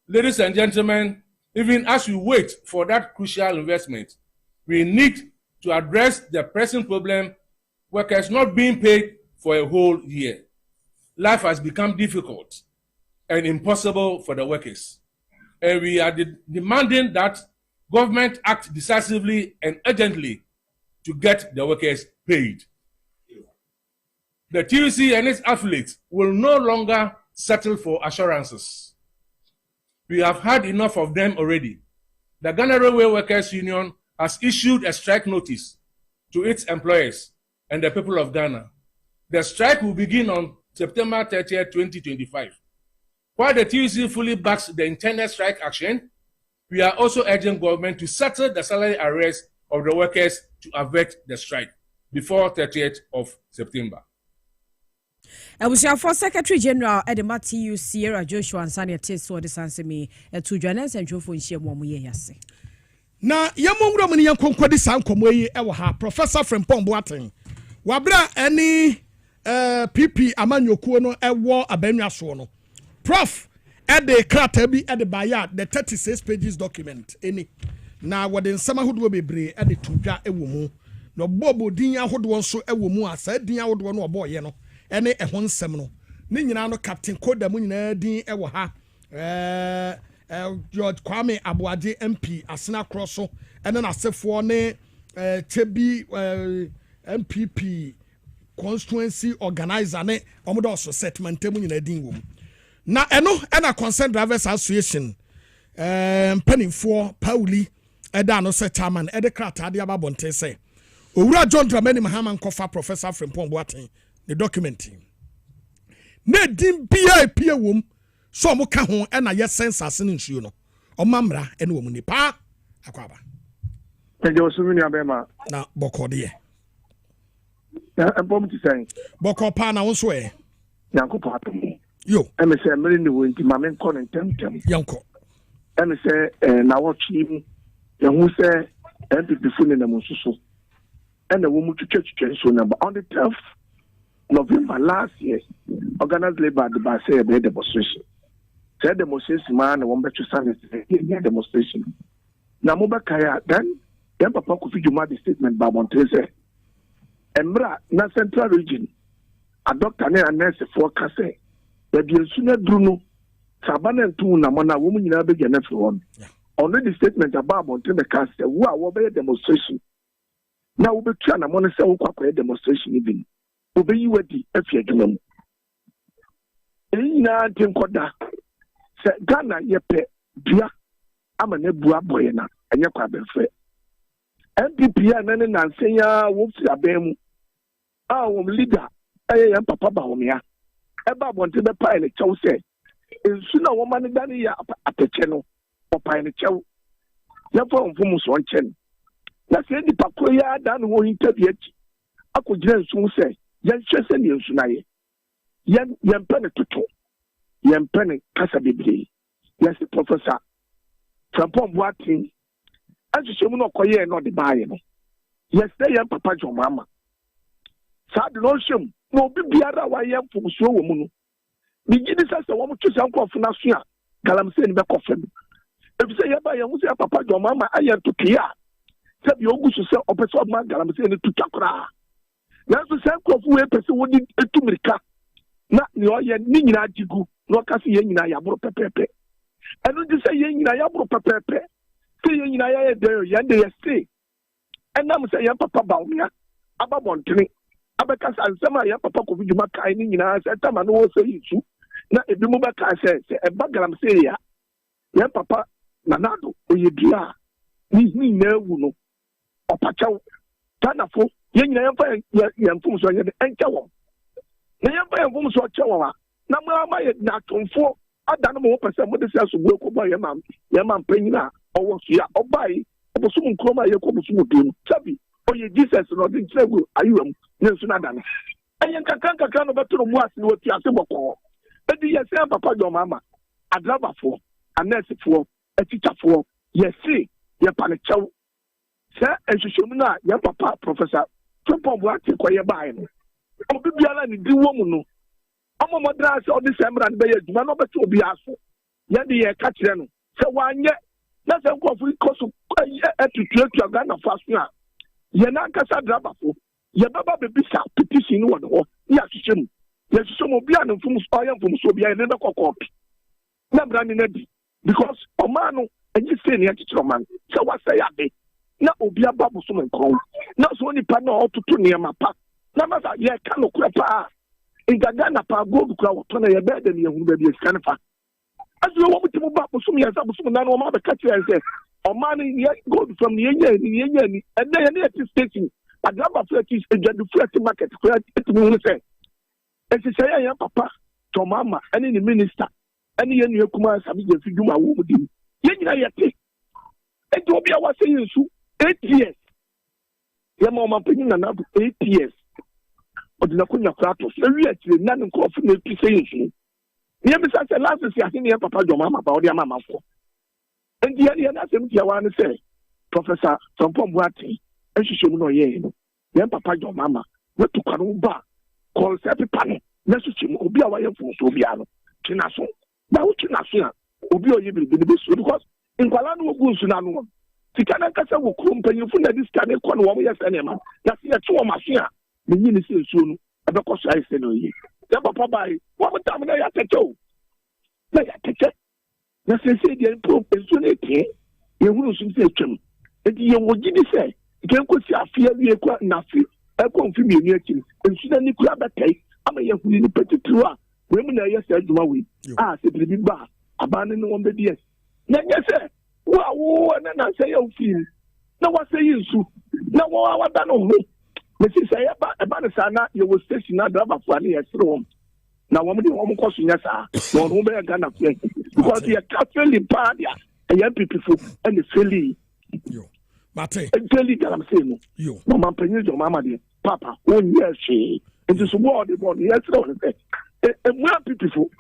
Ladies and gentlemen, even as we wait for that crucial investment, we need to address the pressing problem: workers not being paid for a whole year. Life has become difficult and impossible for the workers. And we are demanding that government act decisively and urgently to get the workers paid. The TUC and its affiliates will no longer settle for assurances. We have had enough of them already. The Ghana Railway Workers Union has issued a strike notice to its employers and the people of Ghana. The strike will begin on September 30th, 2025. While the TUC fully backs the intended strike action, we are also urging government to settle the salary arrears of the workers to avert the strike before 30th of September. For Secretary General Edema TUC Joshua Nsani Teso de Sansemi to Joannes and Jofo Nshemo Yase. Na yamongro mani yankonkwadi sankomo yi e wo ha Professor Frimpong Boateng. Wabra any PP amanyokuo no e wo abanwa so no. Prof the krata bi the bayard the 36 pages document any. Na wode nsama hodo bebre the tudwa e wo mu. No bobo din ahodo nso e wo mu asa din ahodo no oboye no. Ene ehon nsem no ne nyina no Captain Koda mu nyina din e wo ha George Kwame Abuaje MP Asena Crosso ene na sefo ne Chebi MPP constituency organizer ne omodo so settlement mu nyina din wo na eno ena Concerned Drivers Association panimfo Pauli eda no se chairman ede krata de ababonte se Owura John Dramani Mahama nkofa Professor Frimpong Boateng the document ne din BIP wom so mo ka ho e na ye census ne nsuo no o mamra e na wom ni pa akwaba Tejo sumini abema na boko de bom ti say boko pa na wonso e yankopo atom yo e me say meri ni wonti ma men ko ntem yanko e me say na wotwi ye hu say MPP fu ne na mususu e na wo mu twetwe so number on the 12th November last year, organized labor at the Basel demonstration. Said demonstration man and one better demonstration. Now Mubakaya then Papa could figure the statement by Montese. Embra na central region. A doctor and nurse forecast that the sooner Bruno Saban and Tuna Mona woman in a big and everyone. Only the statement about Montese cast who are over demonstration. Now we be trying to monitor demonstration even. obeyi wadi afi adwuma mu na tinkoda se Ghana yepe dua ama na bua boye na enye kwa befe MPP a nane nansenya wo fi aben mu a wo leader aye papa ba wo ya eba bonte be pa ele chew se ensu na wo mane dane ya apeche no opa ele chew ya fo mfumu so nchen na se di pakro ya da no wo hintabi achi akogire ensu se yan hwese ne ensu na ye yan pene tutu yan pene kasa bebre yes professor Trampon Boatin as you no koye no de baye no yes they yan papa jo mama sad no shim no bibiara wa yan fumuso wo mu no bi gidi sase wo mu twese ankofu na so a galamse ni be kofem e bi se ye ba yan wo se papa jo mama ayan to kia se bi ogusu se opese ma galamse ni tutakura na so se ankofu we pese wo di etumirika na ni o ye ni nyina digu no kasi ye nyina ya buru pepepe enu di se ye nyina ya buru pepepe se ye nyina ya de ye de ye se enam se ye papa ba umia aba bontene abeka sansema ye papa ko biduma kai ni nyina se tama no wo se yisu na ebi mu beka se e bagalam se ya ye papa nanado oye dua ni na ewu no opachaw tanafo ye nyina ye fa ye mfum so ye de enka wo na ye fa ye mfum so chewo wa na ma ye na tonfo adanu mo pese mo de se asugbo ko ba ye mam panyina owo suya obai obosum nkroma ye ko bosum odem sabi oye Jesus no de tregu ayuam ne nsu na dana ayen kakran no betoro mu ase no ti ase boko edi ye se papa jo mama adrabafo anesifo atichafo ye se ye panechew se ehwehwemu na ye papa professor Trampon Boatin ko ye bae no obi biara ni diwo mu no omo modra se odi semra ne be ye duma no beto obi aso ye de ye ka kire no se wanye na se nkofu ikoso etutuatu Ghana faso a ye na nkasa drabafo ye baba bebisa petition no wo ya hwehwem ye hwehwem obi a nfum so ya nfum so obi a ne be kokop na brani na di because omano enyi se ne ya kire oman se wasa ya be na obi ababo so menkron na so ni pa na otutu ne ma pa na masa ye ka no kura pa Ghana pa gold kura woto na ye be de ne hu ba bi esika ne fa azu wo mutimu ba busum ya za busum na no ma be ka kire se o man ye gold from ye nya ni and then ye station adaba flat is ejadu flat market kura etimi hu se esi se ya papa to mama ene ni minister ene ye nu ekuma sabi je fiduma wo mudi ye nyina ye te enti obi a wase yesu 8 years ye ma o man penyin na 8 years odina kunya kratos na wi akire na nkofu na epise yesu ye bi sa last year hini ye papa jo mama ba odi mama fo endi ye na sem tia wa ne se professor Trampon Boatin ehwehwem no ye no ye papa jo mama wetu kwano ba concept pan na hwehwem obi a wa ye fo so obi a no tina so ba wo tina so a obi o ye bi bi so because nkwala no ogu nsu na no tikana kasa wo krom panyinfo na diskane ko no wo ye se ne ma na se ye to ma so a me nyini se nsuo no ebe ko so ai se no ye ya papa bai wo mo tam na ya techo na ya teche na se de pro nsuo na tie ye hunu so se twem edi ye wo gidi se ke ko si afia wie ko na fi e ko mfi mienu akiri nsuo na ni kura betai ama ye hunu ni petitu a we mu na ye se adwuma we se bibi ba abane no won be die na nye se wo na se ye ofi na wa se yinsu na wa da no ho Mesi say eba ne sana ye wo station na driver for ani yesre won na wo de wo koso nya sa no no be Ghana for because ye catholic party e ye people and feli yo mate feli galam say no yo no man penye jo mama de papa won ye it so what the body yesre won say e mu people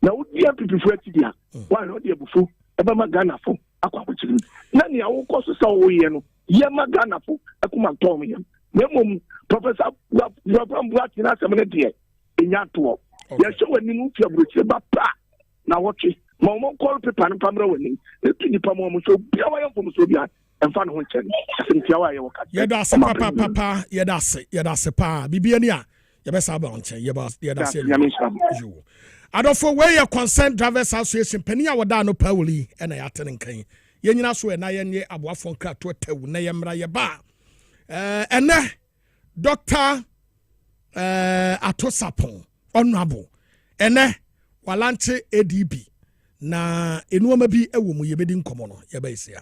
na wo dia people ati dia why no dia bufu eba ma Ghana for akwa kwachiri na ne wo koso sa wo ye no ye ma Ghana for akuma tom ye Memo Professor Trampon Boatin na semene de enya to ye hwe wani mu fiabroche ba pa na woche ma mo call paper no pamra wani e tu ni pamo mo so bia wa yefo so bia emfa no ho nchen asemtia wa ye wo ka ye da se papa ye da se pa bibia ni a ye be sa ba nchen ye da se yo adofo we ye concerned drivers association pani a woda no pa woli e na ya tene kan ye nyina so e na ye nye aboafo nkrato tawu na ye mra ye ba ene Dr. Atosapon honorable ene walante ADB na enuoma bi ewo mu yebedi nkomo no yeba isia.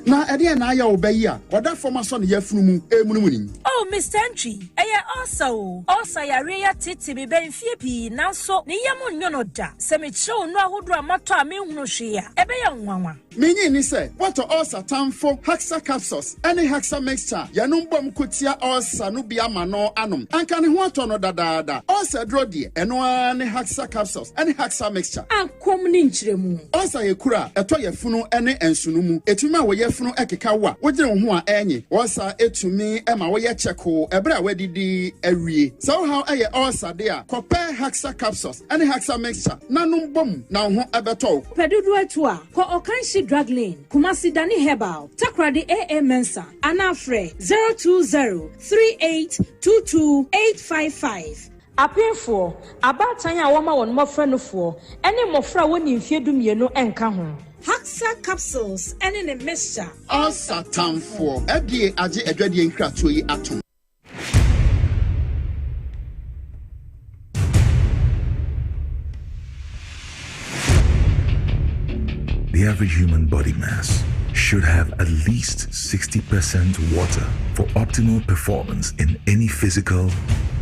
Na ede na ya obayi a oda forma so ne yafunu mu emunumuni. Oh, Mr. Entry, also yare ya titi be benfie pi nanso ne yam nyono da se me chew no ahodo amato a me hunu hwe a ebe ya nwanwa. Menyi ni se water ulcer tamfo Haxa capsules any Haxa mixture yanum bom kotia ulcer no bia ma no anom anka ne ho ato no dadaada ulcer dro de eno ani Haxa capsules any Haxa mixture Ankom ni nchiremu ulcer yekura eto yefunu ene ensunu mu etumi a wo yefunu ekeka wa wogire ho a enye ulcer etumi ema wo ye cheko ebre a wadidi awie so how eye ulcer de a compare Haxa capsules any Haxa mixture nanum bom na ho ebeto pedudu etu a ko okanshi drug lane Kumasi Dani Herbal Takradi AA Mensa Anafre 02038228855 Apefo abatan ya woma won mofra no fo ene mofra woni mfiedu mienu enka ho Haxa capsules ene ne mixture ulcer tamfo edie age edwadie nkratoyi yi atom. The average human body mass should have at least 60% water for optimal performance in any physical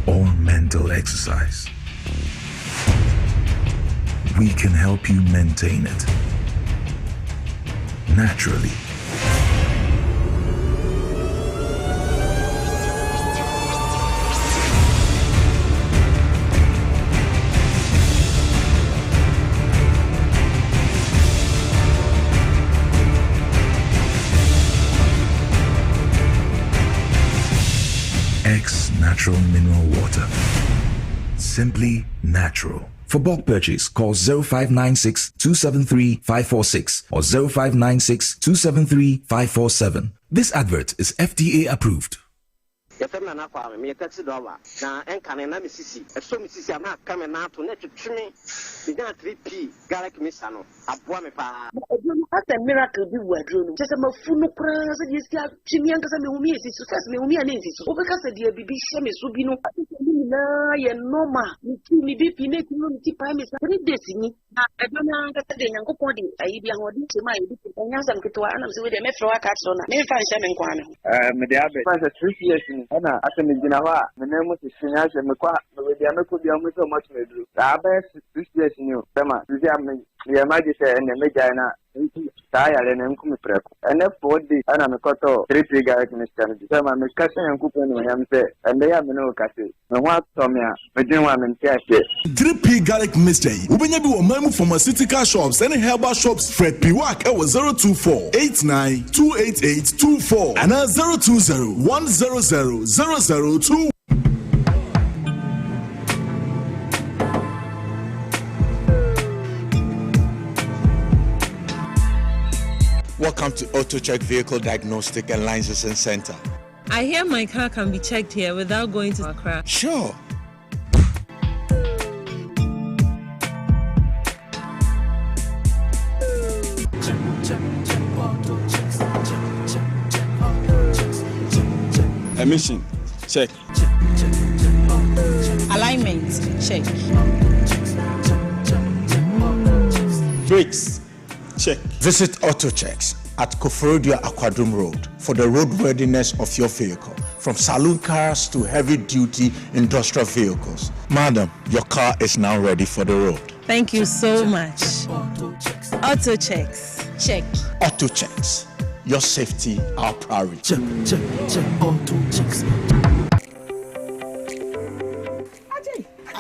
or mental exercise. We can help you maintain it naturally. X Natural Mineral Water. Simply natural. For bulk purchase, call 0596 273 546 or 0596 273 547. This advert is FDA approved. Yefemna na kwa me taxi driver na enkane na misisi eso misisi ama kame na to na twetweme biga 3p garlic mixer no aboa me pa odunu asa miracle bi wadro no jese mafunu kra se di sia twimi anka me humi esi so se me humi ana esi so obeka se di bibi hye me so bi no ni na ye normal ni bibi na ti no ti pa me sa 3 days ni na odunu anka se de nyankopon di ayi bi ahodi se ma yi bi nyasa mketwa ana se we de me fro aka so na me fa hye me nkwa no me de abe fa 3 years ni ana aseme gina wa menemu sisinya se mekwa we dia meko bia mu so much medru aba 6 years ni o tema bia me ya maji se ene meja na ta ya le nenku me preko ene 4 days ana mekoto 3 garlic mixture ni tema me kase yanku no yam se ende ya me no kase me ho atomi a me din wa me ntia se 3p garlic mixture ubenya bi wo mamu pharmaceutical shops and herbal shops Fred Piwak e 02489288824 and 020100002. Welcome to AutoCheck Vehicle Diagnostic and Licensing Center. I hear my car can be checked here without going to Accra. Sure. Emission, check. Alignment, check. Brakes, check. Visit AutoChecks at Koforodia Aquadum Road for the roadworthiness of your vehicle, from saloon cars to heavy-duty industrial vehicles. Madam, your car is now ready for the road. Thank you so much. AutoChecks, check. AutoChecks, your safety, our priority. Check, AutoChecks.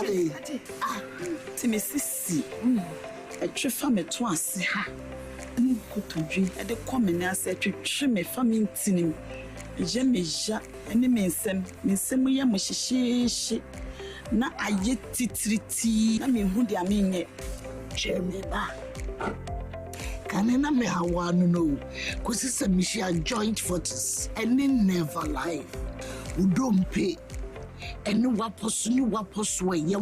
Ade, Timmy Sissy. A trifame twice. Kutudri, and the common answer to trim a famine tinim. Jemeja, and the mensem, Mensemuya Mushishi. Na I yet titriti, I mean, who I mean it. Jemeba. Can I me how one know? Cause it's a mission joint forces, and in never life. Who don't pay. And no wapos, where you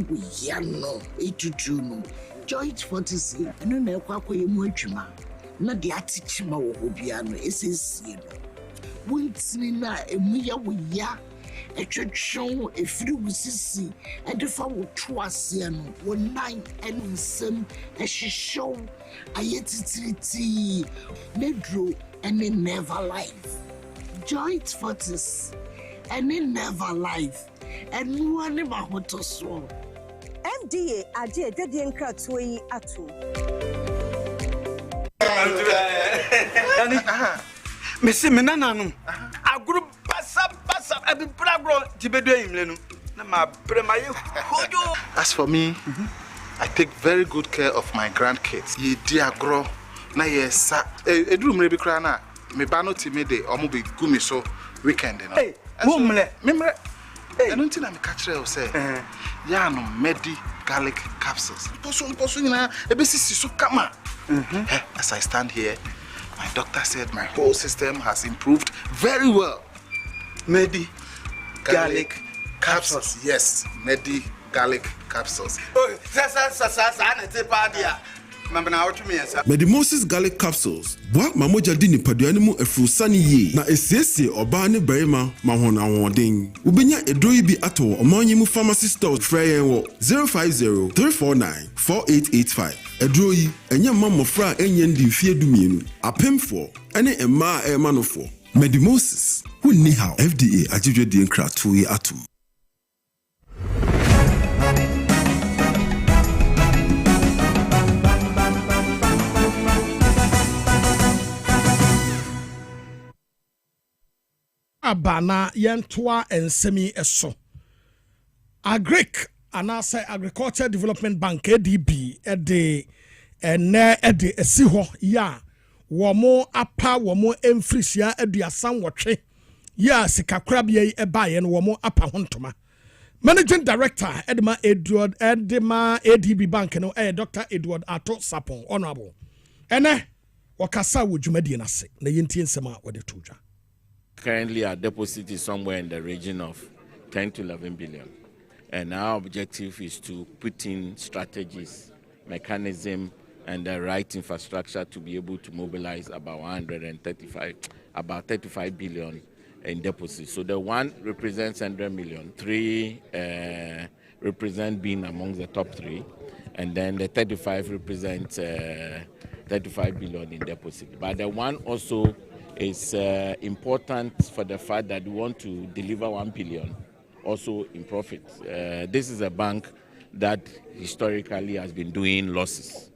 no, 8 to June. Joint Fortis, no no quaco muchma. Not the atichima or piano, is his. Once Nina, a muya with ya, a church show, a few sissy, and the fowl truasian, 1 9 and some, as she show, a yet Nedro, and in never life. Joint Fortis, and in never life, and no one never want to swallow. MDA aje dede nkra toyi ato. Mesi menananu. Aguru basa abi bragro tibedo imlenu. Na ma premaye hojo. As for me, I take very good care of my grandkids. Ye diagro na ye sa eduru mre bi kra na me ba no ti me de omo be gumi so weekend no. Hey, mumle. Memre. I don't think I'm a catcher or say. Yeah, no medi garlic capsules. Poso na ebesi so kama. As I stand here, my doctor said my whole system has improved very well. Medi garlic capsules. Yes, medi garlic capsules. Oh, na te pa dia. Medimosis garlic capsules. Boa mamoja di nipaduane mu efurusani ye na esiesie oba ne barima mahona awodin. Ubenya edroyi bi ato omanyi mu pharmacy stores frey wo 050-349-4885. Edroyi enya mamofra enye ndi mfie dumienu. Apemfo ene emma emanofo. Medimosis wunni how FDA ajidwe di nkra toyi atum. Abana yentoa ensemi eso. Agric anase Agriculture Development Bank ADB ede esiho ya womo apa womo emfrisia aduasan wotwe ya sikakrabia ebaye no womo apa hontoma. Managing Director Edma ADB Bank no Dr. Edward Ato Sapon honorable. Ene wakasa wo dwumadi na se na yentie nsema wode toja. Currently, our deposit is somewhere in the region of 10 to 11 billion. And our objective is to put in strategies, mechanism, and the right infrastructure to be able to mobilize about 35 billion in deposits. So the one represents 100 million, 3 represent being among the top 3, and then the 35 represents 35 billion in deposit. But the one also is important for the fact that we want to deliver 1 billion also in profit. This is a bank that historically has been doing losses,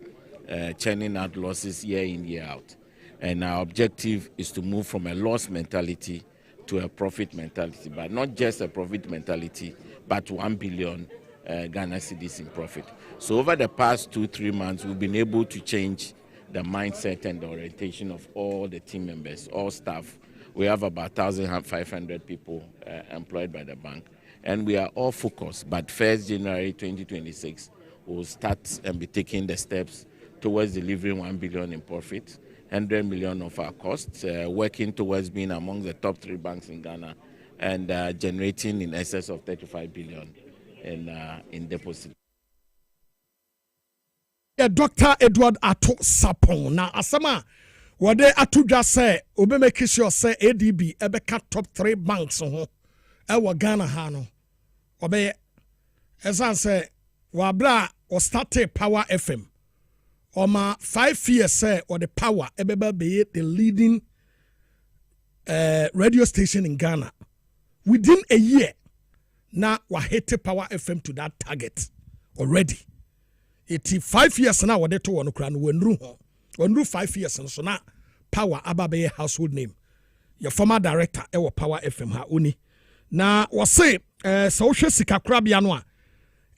churning out losses year in, year out. And our objective is to move from a loss mentality to a profit mentality, but not just a profit mentality, but 1 billion Ghana cedis in profit. So over the past 2-3 months, we've been able to change the mindset and the orientation of all the team members, all staff. We have about 1,500 people employed by the bank, and we are all focused. But 1st January 2026, we'll start and be taking the steps towards delivering 1 billion in profit, 100 million of our costs, working towards being among the top 3 banks in Ghana, and generating in excess of 35 billion in deposit. Dr. Edward Ato Sapon na asama wade atudwa say obe make sure say ADB ebeka top 3 banks ho e Ghana ha no obe esan say wabra o started Power FM oma 5 years say or the Power ebeba be the leading radio station in Ghana within a year. Now we hit Power FM to that target already. 85 years now what they to one crown when 5 years and so now Power Ababe household name. Your former director ewo Power FM ha uni. Na was say social sikakrabia no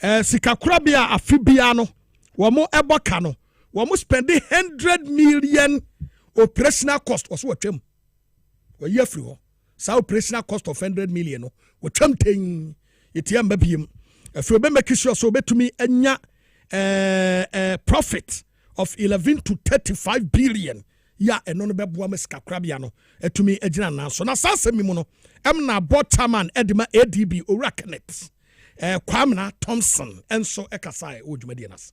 sikakrabia afibia no wamo eboka no wamo spending 100 million operational cost was what twem. We year free ho. Sa operational cost of 100 million no we twem ten etiam babiem. If you be make sure so betumi enya profit of 11 to 35 billion ya eno no beboa masikakrabia no etumi agina na so na sasemi mu no na botaman edema ADB Orakenet Kwamna Thompson enso ekasai odwumadi nas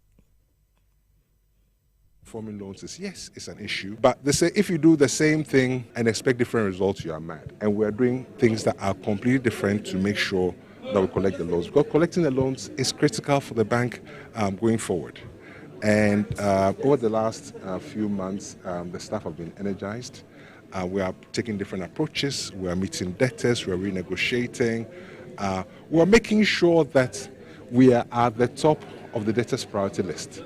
Performing loans is, yes, it's an issue. But they say if you do the same thing and expect different results, you are mad. And we're doing things that are completely different to make sure that we collect the loans. Because collecting the loans is critical for the bank going forward. And over the last few months, the staff have been energized. We are taking different approaches. We are meeting debtors. We are renegotiating. We are making sure that we are at the top of the debtors' priority list.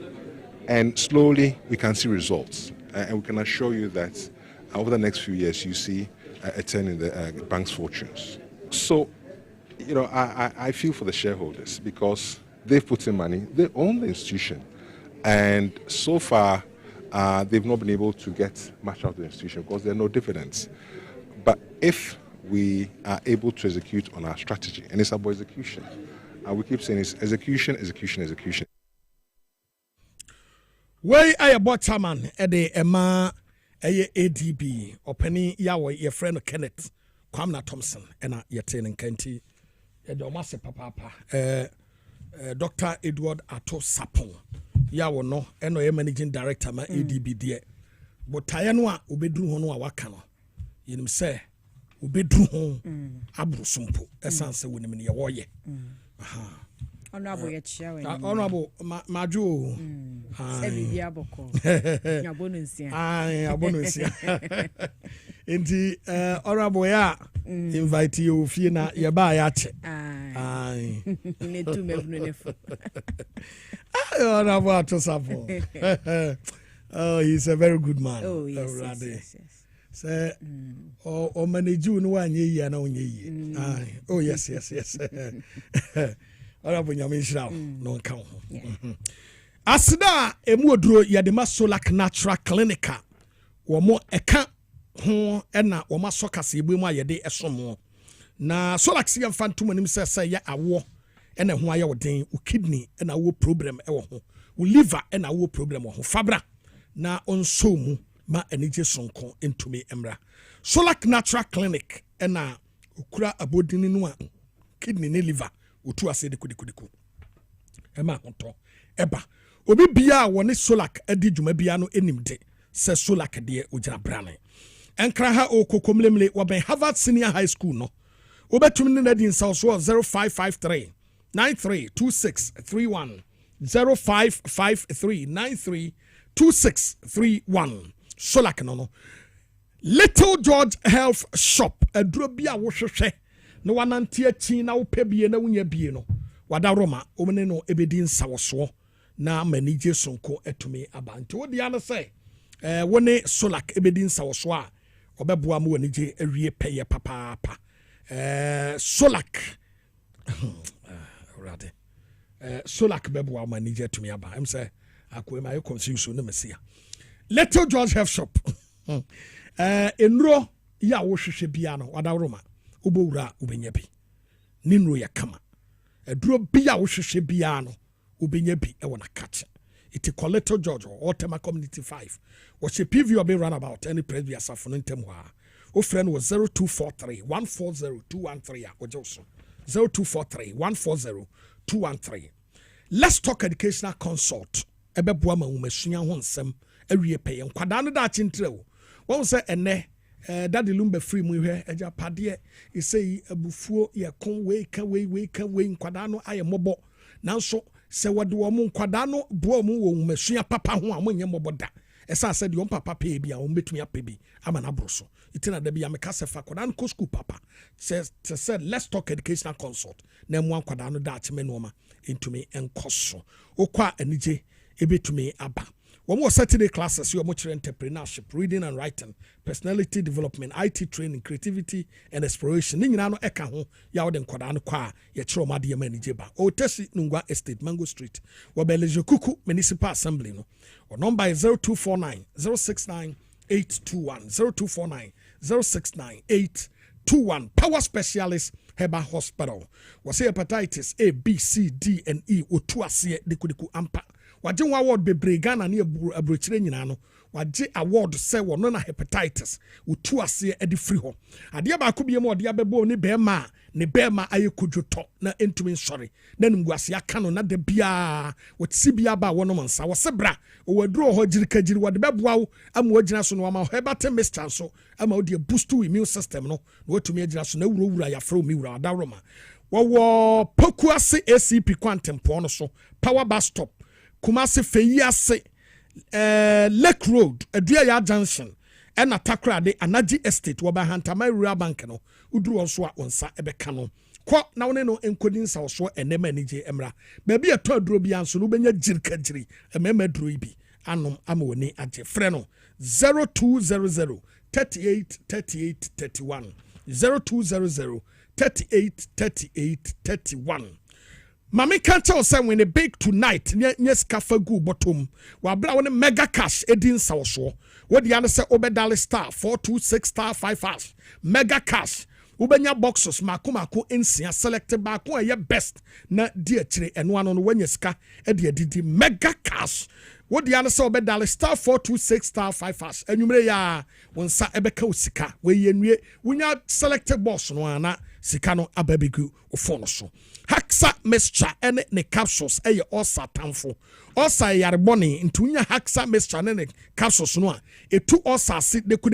And slowly, we can see results. And we can assure you that over the next few years, you see a turn in the bank's fortunes. So, you know, I feel for the shareholders because they've put in money. They own the institution. And so far, they've not been able to get much out of the institution because there are no dividends. But if we are able to execute on our strategy, and it's about execution, we keep saying it's execution, execution, execution. Where I bought chairman at the Emma ADB, or Penny Yawa, your friend Kenneth Kwamna Thompson, and your training Kenti, Domase Papa, Dr. Edward Ato Sapon, Yawa no, and managing director, my ADB dear. But Tayanwa, Ubedru Hono Wakano, you say, Ubedru Hon, Abu Sumpo, essence when in your warrior. Honorable Yachia. Honorable Maju. Inti honorable ya invite you fina yaba yache. Honorable Atosapo. Oh, he's a very good man. Oh, yes. Say, oh, manage you no one ye na onye. Oh, yes. Honorable Nyamishra no count. Asida emuodro yadema Solak Natural Clinica. Womo eka ho ena woma so Kasiebo mu ayede esomo. Na Solak si amfantum anim se ya awo ena ho aye woden wo kidney ena wo problem e wo ho. Wo liver ena wo problem wo ho. Fabra na onso mu ma enije sonko entumi emra. Solak Natural Clinic ena okura abodini no a kidney ne liver otu ase de kudiku ema onto eba obi bia woni Solak adi dwuma bia no enimde se Solak de ogira brane enkra ha okokomlemle wo ben Harvard Senior High School no obetumi ne di nsa so 0553 932631 0553 932631 Solak no Little George Health Shop aduro bia wo hwehwe no wanantie chi na wo pebie na wunya bie no wada Roma omene no ebedi nsawoso na manije sonko etumi abanti wo dia no say woni Solak ebedi nsawoso a obeboa mu wanije awie peye papa Solak rade Solak beboa manije etumi aba em say akoema you confuse no mesia Little George Health Shop enro ya wo hwehwe bia no wada Roma ubowura ubenya bi ninro ya kama aduro bia wo hwehwe bia no ubenya bi e wona kache iti Little George or Tema Community 5 was a PV or be run about any previous afternoon temwa o friend was 0243 140 213 or Johnson 0243 140 213. Let's talk educational consult ebeboa ma umasua ho nsem awie pay nkwada no da chintreo won say ene daddy lumbe free mu hwe eja pade e say abufuo ye kon we ka nkwada no aye mobo nanso se wode wo mu nkwada no bo mu wo masua papa ho amanye mobo da esa se de on papa pay bia on betumi apebi amana broso itina da bia meka se fa kwada no school papa said let's talk educational consult na mu nkwada no da acheme no ma entumi enkoso okwa anije ebetumi aba. One more Saturday classes, you are much entrepreneurship, reading and writing, personality development, IT training, creativity and exploration. Ninginano eka ho ya wode nkwada no kwa ye chiro ma de manijeba. O tesi Nungwa Estate, Mango Street. Wabeleje Kuku Municipal Assembly no. Or number is 0249 069 821 0249 069 821. Power Specialist Heba Hospital. Wase hepatitis A, B, C, D and E otu ase de kudiku ampa. Wajen wa word bebre Ghana ni abrochire nyina no wagye award sɛ wɔno na hepatitis wotu ase ade free ho adeɛ baako bi mu ɔde abɛbɔ ne bɛɛma ne bɛɛma ayɛ kodwotɔ na entumi nsɔre na nimguase aka no na da bia wɔtsi bia ba wɔnom nsa wɔse bra ɔwaduro hɔ gyirikagiri wɔde bɛboa wo ama wɔgyina so no ama hebate mixture so ama wɔde boost to immune system no na wɔtumi agyina so na wurawura yafrɛ mi wura adaroma wɔwɔ Pokuase ACP kwantempɔ no so power bus stop Kumasi Feyiase Lake Road Aduaya Junction ɛna Takrade Anaji Estate wɔba Hantama Rural Bank no uduru nso a onsa ebeka no kɔ na wone no enkodi nsa so enema anije emra baabi eto aduro bia nso no benya gyirikagiri emema aduro ibi anom ama woni agye frɛ no 0200 38 38 31 0200 38 38 31 Mami can't tell say when they bake tonight, yes, cafe go bottom. While brown mega cash, Edin Sauso. What the other say, Obedali star 426 star 5 hash. Mega cash. Ubenya boxes, Makumako Insia selected back one your best. Na dear tree and one on when you ska, Eddie did mega cash. What the other say, Obedali star 426 star 5 hash. And you may ya when sa ebeko sika. When you selected boss no na sikano ababigu ufonoso. Haxa mixture ene ne capsules eye osa tamfo osa yareboni ntunya haxa mixture ne capsules no a etu osa si deku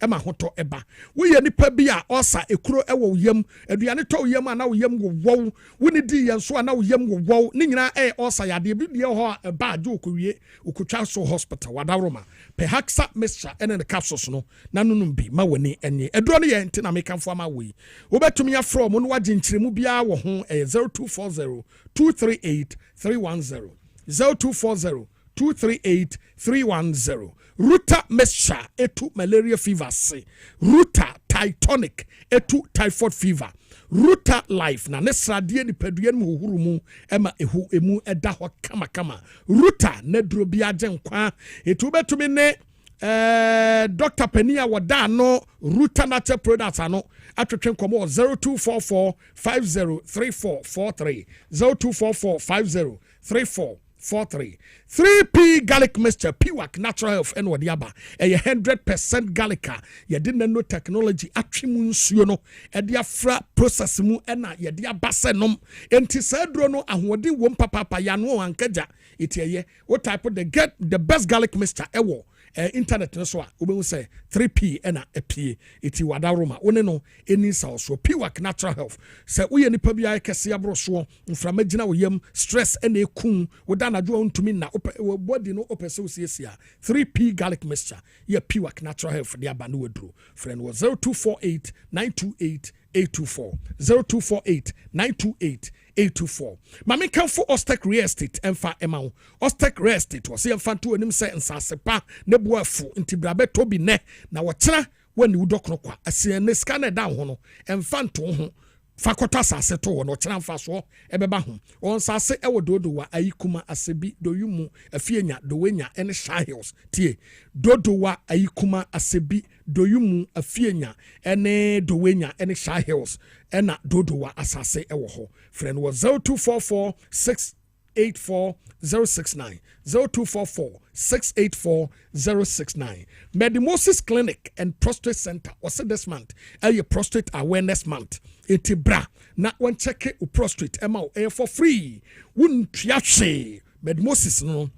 ema hoto eba wo ye nipa bi a osa ekuro ewo yam aduane to yam ana wo yam wo woni di ye so ana wo yam wo ne nyina osa yade bi die ho eba ade okowie okotwa so hospital wadaroma pe haxa mixture ene ne capsules no nanunum bi ma woni enye eduro no ye ntina mekamfo ama wo yi wo betumi ya from no wagye nkyiremu bia wo 0240 238 310 0240 238 310 Ruta Mesha etu malaria fever se Ruta Titanic etu typhoid fever Ruta life na nesradie ni peduen mu huru mu ema ehu emu eda ho kama Ruta ne duro bia gye nkwa etu betumi ne Dr. Penia Wadano Ruta Natural Products ano atwetwe komo 0244 503443 0244 503443 3P garlic mixture Piwak natural health and wadiaba 100% garlica ye didn't know technology atwimu nsuo no e dia fra process mu na ye dia basenom enti sadro no ahode wom papa ya no ankaja etieye what type of the best garlic mixture ewo internet no so a obehu say 3P ena epie eti wadaroma one no eni sa so Piwak natural health say wo ye nipa bia kese abro so mframa gina wo yam stress ena ekun wo da najo ntumi na body no opese osiesia 3P garlic mixture ye Piwak natural health de aba no waduro friend was 0248 928 824 0248 928 824 Mami kan for Ostek real estate emfa ema Ostek real estate was emfa to anim say nsasepa ne boafu ntibrabe to bi ne na wo kyena wani udokno kwa asie ne scanner down ho no emfa nto ho fakota sase to no kyena mfa so ebeba ho on sase ewo dodowa ayikuma asebi doyumu afienya dowenya ene Hills tie dodowa ayikuma asebi doyumu afienya ene dowenya ene Hills ena dodowa asase ewo ho friend was 0244 684 069 0244 684 069 Medimosis Clinic and Prostate Center was this month a prostate awareness month iti bra na one check u prostate ema for free wouldn't yache Medimosis no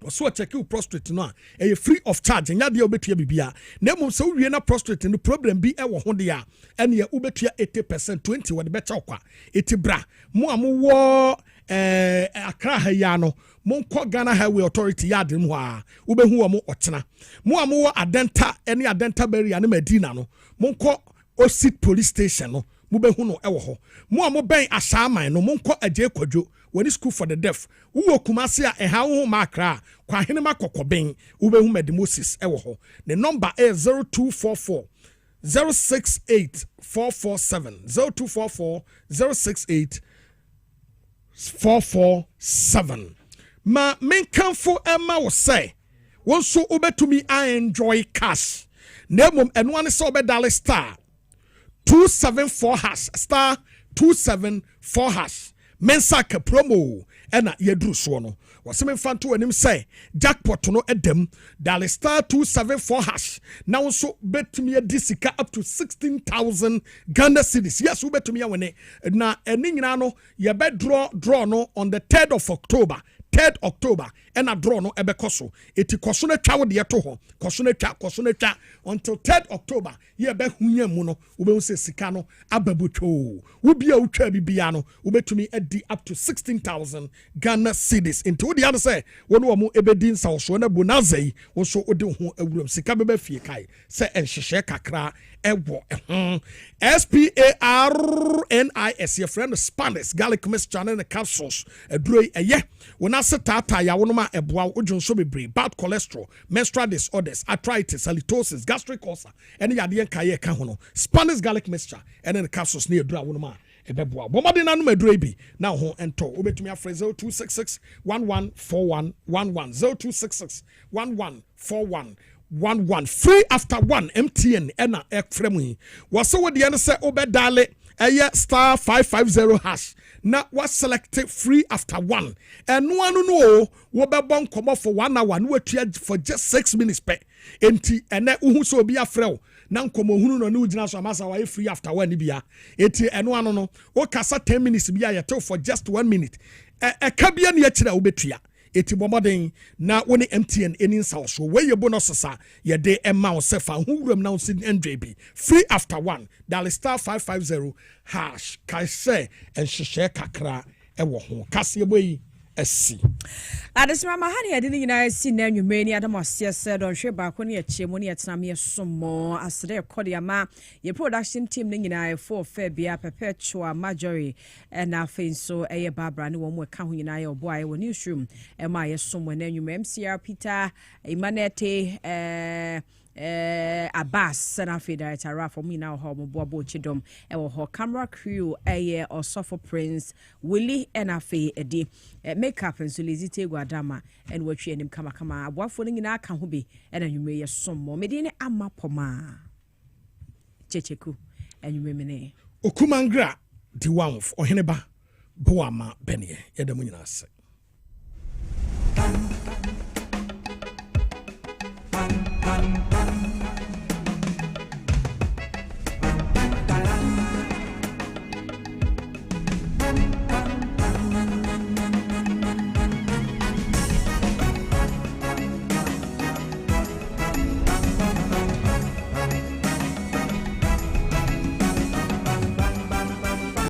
so check you prostate no a free of charge nya de obetua bibia na mum so wie na prostate no problem bi e wo ho de a ene ya obetua 80% 20 wo de becha kwa iti bra mo amwo Accra ha no monko Ghana Highway Authority yard mu a ubehu wo mo ochena mo amwo adenta ene adenta barrier na Medina no monko Osit police station no mubehu no ewo ho mo amo ben ashaman no monko aje kwadwo wani school for the deaf wo Kumasi a eha wo ma Accra kwa hene makokoben ubehu Medimosis ewo ho the number is 0244 068 447 0244 068 447 ma menkanfo ema wo say won so obetumi I enjoy cash na mom eno ane so obedale star 274 hash star 274 hash mensaka promo ɛna yɛduru soɔ no wɔsɛm mfa nto anim sɛ jackpot no ɛdam dial star 274 hash na nso betumi adi sika up to 16,000 Ghana cedis. Yes, wobetumi awene na ɛne nyinaa no yɛbɛ draw no on the 3rd of October. 3rd October and a draw no ebekoso eti koso na twa wo de to ho koso na twa until 3rd October ye be hunya mu no wo be se sika no ababotwo wo bia wo twa bibia no wo betumi adi up to 16,000 Ghana cedis into wo de ade say wo no mo ebedi nsa so na bonanza yi wo so ode ho awuram sika beba fie kai se enhyehyɛ kakra ewo SPARNIS your friend Spanish garlic mixture and capsules aduro eye wona setata ya wonoma eboa odwonso bebre bad cholesterol menstrual disorders arthritis halitosis gastric ulcer ene yade enkaye ka ho no Spanish garlic mixture and the capsules ne aduro wonoma ebeboa bomade nanum aduro bi na ho ento obetumi afre 0266 114111 0266 114111 free after 1 MTN ena ekfremu wase wo de ne se obedale star 550 hash na was selected free after 1 and no wo be bon komo for 1 hour no watua for just 6 minutes pe enti ene uhu so obi afrew na nkomo hunu no ne ugina so amasa wa free after 1 bia enti eno ano no wo kasa 10 minutes bia yeto for just 1 minute ka bia ne akira wo betua eti bomoden na woni MTN eni nsa so we ye bonus sa ye de emma wo se fa huwuram na wo sin ndb free after 1 dial star 550 hash kai se enhyehyɛ kakra ɛwɔ ho Kasiebo yi esi adesima mahani ade ni nyina esi na nwumre ni adam asie se don hwe ba ko ne achiemu ne yetena me somo asere kode ama ye production team ne nyina for fair bia perpetual majority na afen so eye Barbara ne wo mo ka ho nyina ye obo aye wo newsroom e ma ye somo na nwumre MCR Peter Imanete Abbas Sanafi Director Rafa Mina ho mo boabo chidom e wo ho camera crew eye Osofo Prince Willie Enafe edi makeup and Solizite Guadama and watch enim kama aboafo nyina aka ho be e na nwumre ye sommo me de ne amapoma checheku enwumre me ne okumangra di wanf oheneba boama benie ye de mo nyina ase